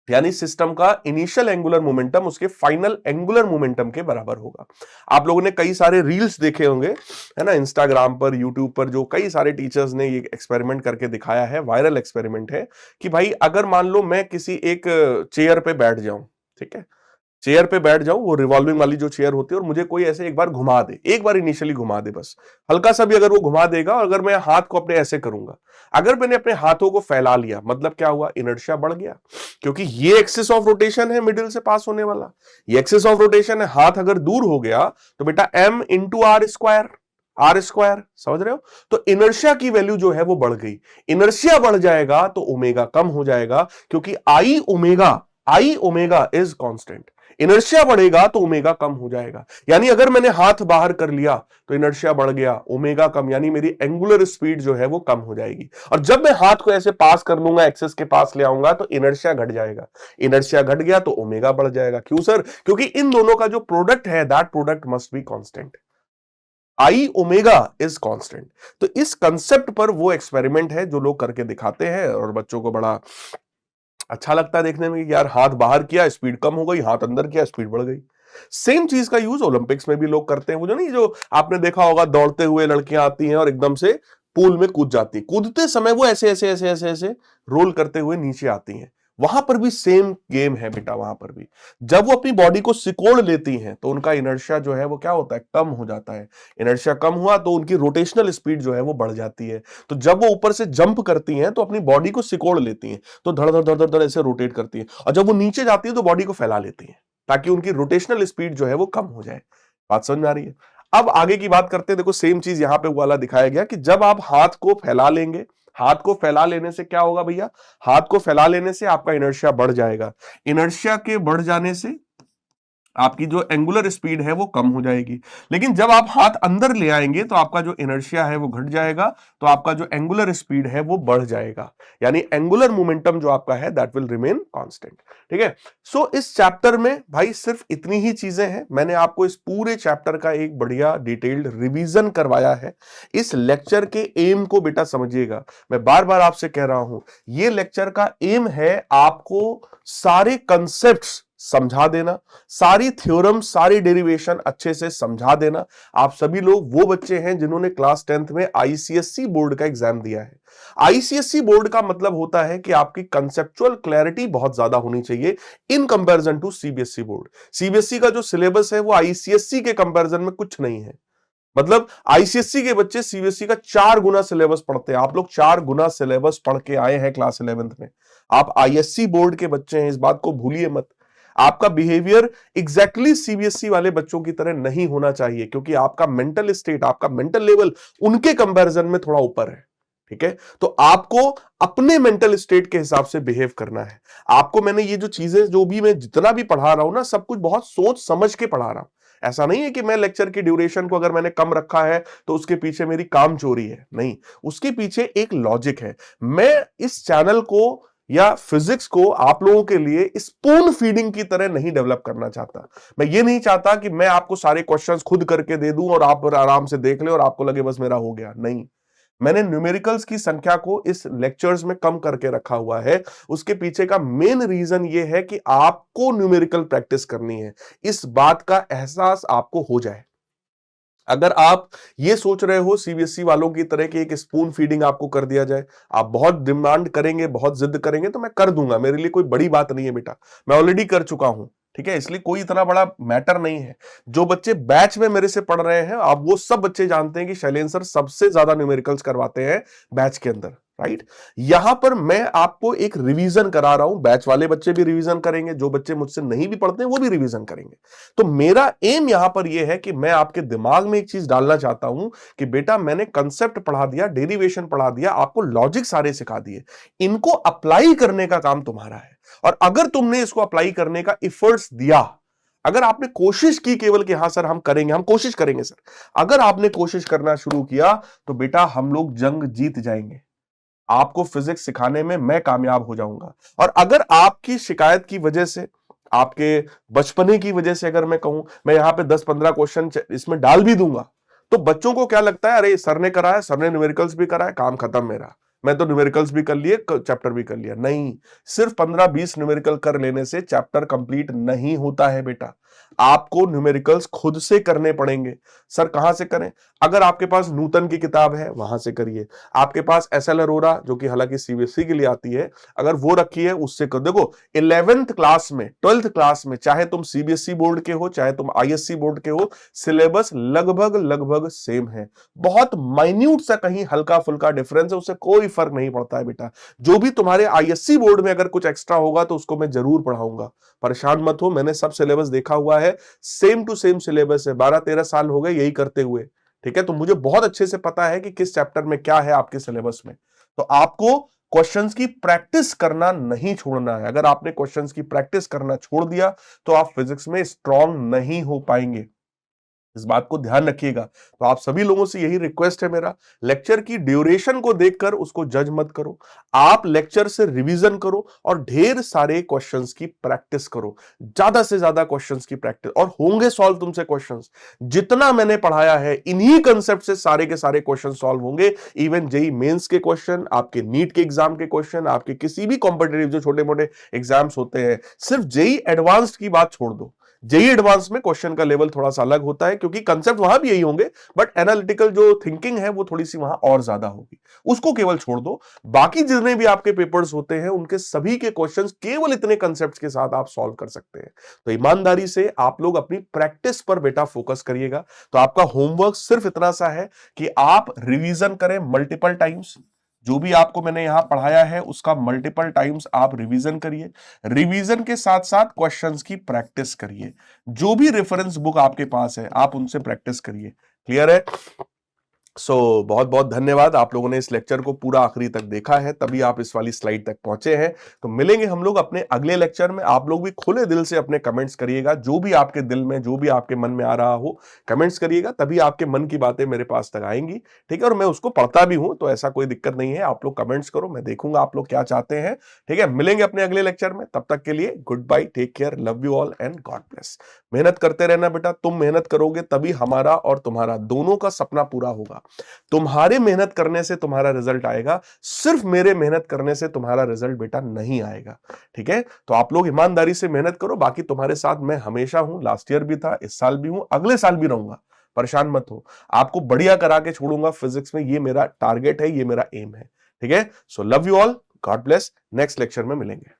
यानी सिस्टम का इनिशियल एंगुलर मोमेंटम उसके फाइनल एंगुलर मोमेंटम के बराबर होगा। आप लोगों ने कई सारे रील्स देखे होंगे, है ना, इंस्टाग्राम पर, यूट्यूब पर, जो कई सारे टीचर्स ने ये एक्सपेरिमेंट करके दिखाया है, वायरल एक्सपेरिमेंट है कि भाई अगर मान लो मैं किसी एक चेयर पे बैठ जाऊं, ठीक है, चेयर पे बैठ जाऊं, वो रिवॉल्विंग वाली जो चेयर होती है, और मुझे कोई ऐसे एक बार घुमा दे, एक बार इनिशियली घुमा दे, बस हल्का सा भी अगर वो घुमा देगा, और अगर मैं हाथ को अपने ऐसे करूंगा, अगर मैंने अपने हाथों को फैला लिया, मतलब क्या हुआ, इनर्शिया बढ़ गया, क्योंकि ये एक्सिस ऑफ रोटेशन है मिडिल से पास होने वाला, ये एक्सिस ऑफ रोटेशन है। हाथ अगर दूर हो गया तो बेटा m into R square, R square, समझ रहे हो। तो इनर्शिया की वैल्यू जो है वो बढ़ गई, इनर्शिया बढ़ जाएगा तो ओमेगा कम हो जाएगा, क्योंकि आई ओमेगा इज कांस्टेंट। इनर्शिया बढ़ेगा तो ओमेगा कम हो जाएगा। यानी अगर मैंने हाथ बाहर कर लिया तो इनर्शिया बढ़ गया, ओमेगा कम, यानी मेरी एंगुलर स्पीड जो है वो कम हो जाएगी। और जब मैं हाथ को ऐसे पास कर लूंगा, एक्सेस के पास ले आऊंगा, तो इनर्शिया घट जाएगा। इनर्शिया घट गया तो ओमेगा बढ़ जाएगा। क्यों सर? क्योंकि इन दोनों का जो प्रोडक्ट है, that product must be constant. I omega is constant. तो इस कंसेप्ट पर वो एक्सपेरिमेंट है जो लोग करके दिखाते हैं और बच्चों को बड़ा अच्छा लगता है देखने में कि यार हाथ बाहर किया स्पीड कम हो गई, हाथ अंदर किया स्पीड बढ़ गई। सेम चीज का यूज ओलंपिक्स में भी लोग करते हैं। वो जो नहीं, जो आपने देखा होगा दौड़ते हुए लड़कियां आती हैं और एकदम से पूल में कूद जाती है, कूदते समय वो ऐसे ऐसे ऐसे ऐसे ऐसे रोल करते हुए नीचे आती हैं। वहां पर भी सेम गेम है बेटा। वहां पर भी जब वो अपनी बॉडी को सिकोड़ लेती हैं तो उनका इनर्शिया जो है वो क्या होता है, कम हो जाता है। इनर्शिया कम हुआ तो उनकी रोटेशनल स्पीड जो है वो बढ़ जाती है। तो जब वो ऊपर से जंप करती हैं तो अपनी बॉडी को सिकोड़ लेती हैं, तो धड़ धड़ धड़ धड़ धड़ ऐसे रोटेट करती है। और जब वो नीचे जाती है तो बॉडी को फैला लेती है ताकि उनकी रोटेशनल स्पीड जो है वो कम हो जाए। बात समझ में आ रही है? अब आगे की बात करते हैं। देखो सेम चीज यहां पे वाला दिखाया गया कि जब आप हाथ को फैला लेंगे, हाथ को फैला लेने से क्या होगा भैया, हाथ को फैला लेने से आपका इनर्शिया बढ़ जाएगा। इनर्शिया के बढ़ जाने से आपकी जो एंगुलर स्पीड है वो कम हो जाएगी। लेकिन जब आप हाथ अंदर ले आएंगे तो आपका जो इनर्शिया है वो घट जाएगा, तो आपका जो एंगुलर स्पीड है वो बढ़ जाएगा। यानी एंगुलर मोमेंटम जो आपका है दैट विल रिमेन कांस्टेंट। ठीक है। सो इस चैप्टर में भाई सिर्फ इतनी ही चीजें हैं। मैंने आपको इस पूरे चैप्टर का एक बढ़िया डिटेल्ड रिवीजन करवाया है। इस लेक्चर के एम को बेटा समझिएगा। मैं बार बार आपसे कह रहा हूं, ये लेक्चर का एम है आपको सारे कंसेप्ट्स समझा देना, सारी थ्योरम, सारी डेरिवेशन अच्छे से समझा देना। आप सभी लोग वो बच्चे हैं जिन्होंने क्लास 10th में आईसीएससी बोर्ड का एग्जाम दिया है। आईसीएससी बोर्ड का मतलब होता है कि आपकी कंसेप्चुअल क्लैरिटी बहुत ज्यादा होनी चाहिए in comparison to CBSE board. CBSE का जो सिलेबस है वो आईसीएससी के कंपैरिजन में कुछ नहीं है। मतलब आईसीएससी के बच्चे सीबीएसई का 4 गुना सिलेबस पढ़ते हैं। आप लोग 4 गुना सिलेबस पढ़ के आए हैं क्लास 11th में। आप आईएससी बोर्ड के बच्चे हैं, इस बात को भूलिए मत। आपका बिहेवियर एग्जैक्टली सीबीएसई वाले बच्चों की तरह नहीं होना चाहिए, क्योंकि आपका मेंटल स्टेट, आपका मेंटल लेवल उनके कंपैरिजन में थोड़ा ऊपर है। ठीक है। तो आपको अपने मेंटल स्टेट के हिसाब से बिहेव करना है। आपको मैंने ये जो चीजें, जो भी मैं जितना भी पढ़ा रहा हूं ना, सब कुछ बहुत सोच समझ के पढ़ा रहा हूं। ऐसा नहीं है कि मैं लेक्चर की ड्यूरेशन को अगर मैंने कम रखा है तो उसके पीछे मेरी काम चोरी है। नहीं, उसके पीछे एक लॉजिक है। मैं इस चैनल को या फिजिक्स को आप लोगों के लिए स्पून फीडिंग की तरह नहीं डेवलप करना चाहता। मैं ये नहीं चाहता कि मैं आपको सारे क्वेश्चंस खुद करके दे दूं और आप आराम से देख ले और आपको लगे बस मेरा हो गया। नहीं, मैंने न्यूमेरिकल्स की संख्या को इस लेक्चर्स में कम करके रखा हुआ है। उसके पीछे का मेन रीजन ये है कि आपको न्यूमेरिकल प्रैक्टिस करनी है, इस बात का एहसास आपको हो जाए। अगर आप ये सोच रहे हो सीबीएसई वालों की तरह कि एक स्पून फीडिंग आपको कर दिया जाए, आप बहुत डिमांड करेंगे, बहुत जिद करेंगे, तो मैं कर दूंगा, मेरे लिए कोई बड़ी बात नहीं है बेटा। मैं ऑलरेडी कर चुका हूं। ठीक है, इसलिए कोई इतना बड़ा मैटर नहीं है। जो बच्चे बैच में मेरे से पढ़ रहे हैं, आप वो सब बच्चे जानते हैं कि शैलेंद्र सर सबसे ज्यादा न्यूमेरिकल्स करवाते हैं बैच के अंदर। राइट। यहां पर मैं आपको एक रिवीजन करा रहा हूं। बैच वाले बच्चे भी रिवीजन करेंगे, जो बच्चे मुझसे नहीं भी पढ़ते हैं वो भी रिवीजन करेंगे। तो मेरा एम यहां पर यह है कि मैं आपके दिमाग में एक चीज डालना चाहता हूं कि बेटा मैंने कंसेप्ट पढ़ा दिया, डेरिवेशन पढ़ा दिया, आपको लॉजिक सारे सिखा दिए, इनको अप्लाई करने का काम तुम्हारा है। और अगर तुमने इसको अप्लाई करने का एफर्ट्स दिया, अगर आपने कोशिश की केवल कि हाँ सर हम करेंगे, हम कोशिश करेंगे सर, अगर आपने कोशिश करना शुरू किया तो बेटा हम लोग जंग जीत जाएंगे। आपको फिजिक्स सिखाने में मैं कामयाब हो जाऊंगा। और अगर आपकी शिकायत की वजह से, आपके बचपने की वजह से अगर मैं कहूं, मैं यहां पे 10-15 क्वेश्चन इसमें डाल भी दूंगा, तो बच्चों को क्या लगता है, अरे सर ने कराया, सर ने न्यूमेरिकल्स भी कराया, काम खत्म मेरा, मैं तो न्यूमेरिकल्स भी कर लिए, चैप्टर भी कर लिया। नहीं, सिर्फ 15-20 न्यूमेरिकल कर लेने से चैप्टर कंप्लीट नहीं होता है बेटा। आपको न्यूमेरिकल्स खुद से करने पड़ेंगे। सर कहां से करें? अगर आपके पास नूतन की किताब है वहां से करिए। आपके पास एसएल अरोरा, जो कि हालांकि सीबीएसई के लिए आती है, अगर वो रखी है उससे कर। देखो 11th क्लास में, 12th क्लास में, चाहे तुम सीबीएसई बोर्ड के हो चाहे तुम आईएससी बोर्ड के हो, सिलेबस लगभग लगभग सेम है। बहुत माइन्यूट सा कहीं हल्का फुल्का डिफरेंस है, उससे कोई फर्क नहीं पड़ता है बेटा। जो भी तुम्हारे आईएससी बोर्ड में अगर कुछ एक्स्ट्रा होगा तो उसको मैं जरूर पढ़ाऊंगा, परेशान मत हो। मैंने सब सिलेबस देखा हुआ है, सेम टू सेम सिलेबस है। 12-13 साल हो गए यही करते हुए। ठीक है, तो मुझे बहुत अच्छे से पता है कि किस चैप्टर में क्या है आपके सिलेबस में। तो आपको क्वेश्चंस की प्रैक्टिस करना नहीं छोड़ना है। अगर आपने क्वेश्चंस की प्रैक्टिस करना छोड़ दिया तो आप फिजिक्स में स्ट्रांग नहीं हो पाएंगे, इस बात को ध्यान रखिएगा। तो आप सभी लोगों से यही रिक्वेस्ट है मेरा, लेक्चर की ड्यूरेशन को देखकर उसको जज मत करो, आप लेक्चर से रिवीजन करो और ढेर सारे क्वेश्चंस की प्रैक्टिस करो, ज्यादा से ज्यादा क्वेश्चंस की प्रैक्टिस, और होंगे सॉल्व तुमसे क्वेश्चंस। जितना मैंने पढ़ाया है इन्हीं कंसेप्ट से सारे के सारे क्वेश्चन सॉल्व होंगे। इवन जेई मेंस के क्वेश्चन, आपके नीट के एग्जाम के क्वेश्चन, आपके किसी भी कॉम्पिटेटिव जो छोटे मोटे एग्जाम्स होते हैं, सिर्फ जेई एडवांस्ड की बात छोड़ दो। जेई एडवांस में क्वेश्चन का लेवल थोड़ा सा अलग होता है क्योंकि कंसेप्ट वहां भी यही होंगे, बट एनालिटिकल जो थिंकिंग है वो थोड़ी सी वहां और ज्यादा होगी, उसको केवल छोड़ दो। बाकी जितने भी आपके पेपर्स होते हैं उनके सभी के क्वेश्चंस केवल इतने कंसेप्ट्स के साथ आप सॉल्व कर सकते हैं। तो ईमानदारी से आप लोग अपनी प्रैक्टिस पर बेटा फोकस करिएगा। तो आपका होमवर्क सिर्फ इतना सा है कि आप रिवीजन करें मल्टीपल टाइम्स, जो भी आपको मैंने यहां पढ़ाया है उसका मल्टीपल टाइम्स आप रिवीजन करिए। रिवीजन के साथ साथ क्वेश्चंस की प्रैक्टिस करिए, जो भी रेफरेंस बुक आपके पास है आप उनसे प्रैक्टिस करिए। क्लियर है? बहुत बहुत धन्यवाद, आप लोगों ने इस लेक्चर को पूरा आखिरी तक देखा है, तभी आप इस वाली स्लाइड तक पहुंचे हैं। तो मिलेंगे हम लोग अपने अगले लेक्चर में। आप लोग भी खुले दिल से अपने कमेंट्स करिएगा, जो भी आपके दिल में, जो भी आपके मन में आ रहा हो कमेंट्स करिएगा, तभी आपके मन की बातें मेरे पास तक आएंगी। ठीक है, और मैं उसको पढ़ता भी हूं, तो ऐसा कोई दिक्कत नहीं है। आप लोग कमेंट्स करो, मैं देखूंगा आप लोग क्या चाहते हैं। ठीक है, मिलेंगे अपने अगले लेक्चर में, तब तक के लिए goodbye, take care, love you all and God bless. मेहनत करते रहना बेटा, तुम मेहनत करोगे तभी हमारा और तुम्हारा दोनों का सपना पूरा होगा। तुम्हारे मेहनत करने से तुम्हारा रिजल्ट आएगा, सिर्फ मेरे मेहनत करने से तुम्हारा रिजल्ट बेटा नहीं आएगा। ठीक है, तो आप लोग ईमानदारी से मेहनत करो, बाकी तुम्हारे साथ मैं हमेशा हूं, लास्ट ईयर भी था, इस साल भी हूं, अगले साल भी रहूंगा। परेशान मत हो, आपको बढ़िया करा के छोड़ूंगा फिजिक्स में, ये मेरा टारगेट है, ये मेरा एम है। ठीक है, so love you all, God bless, next lecture में मिलेंगे।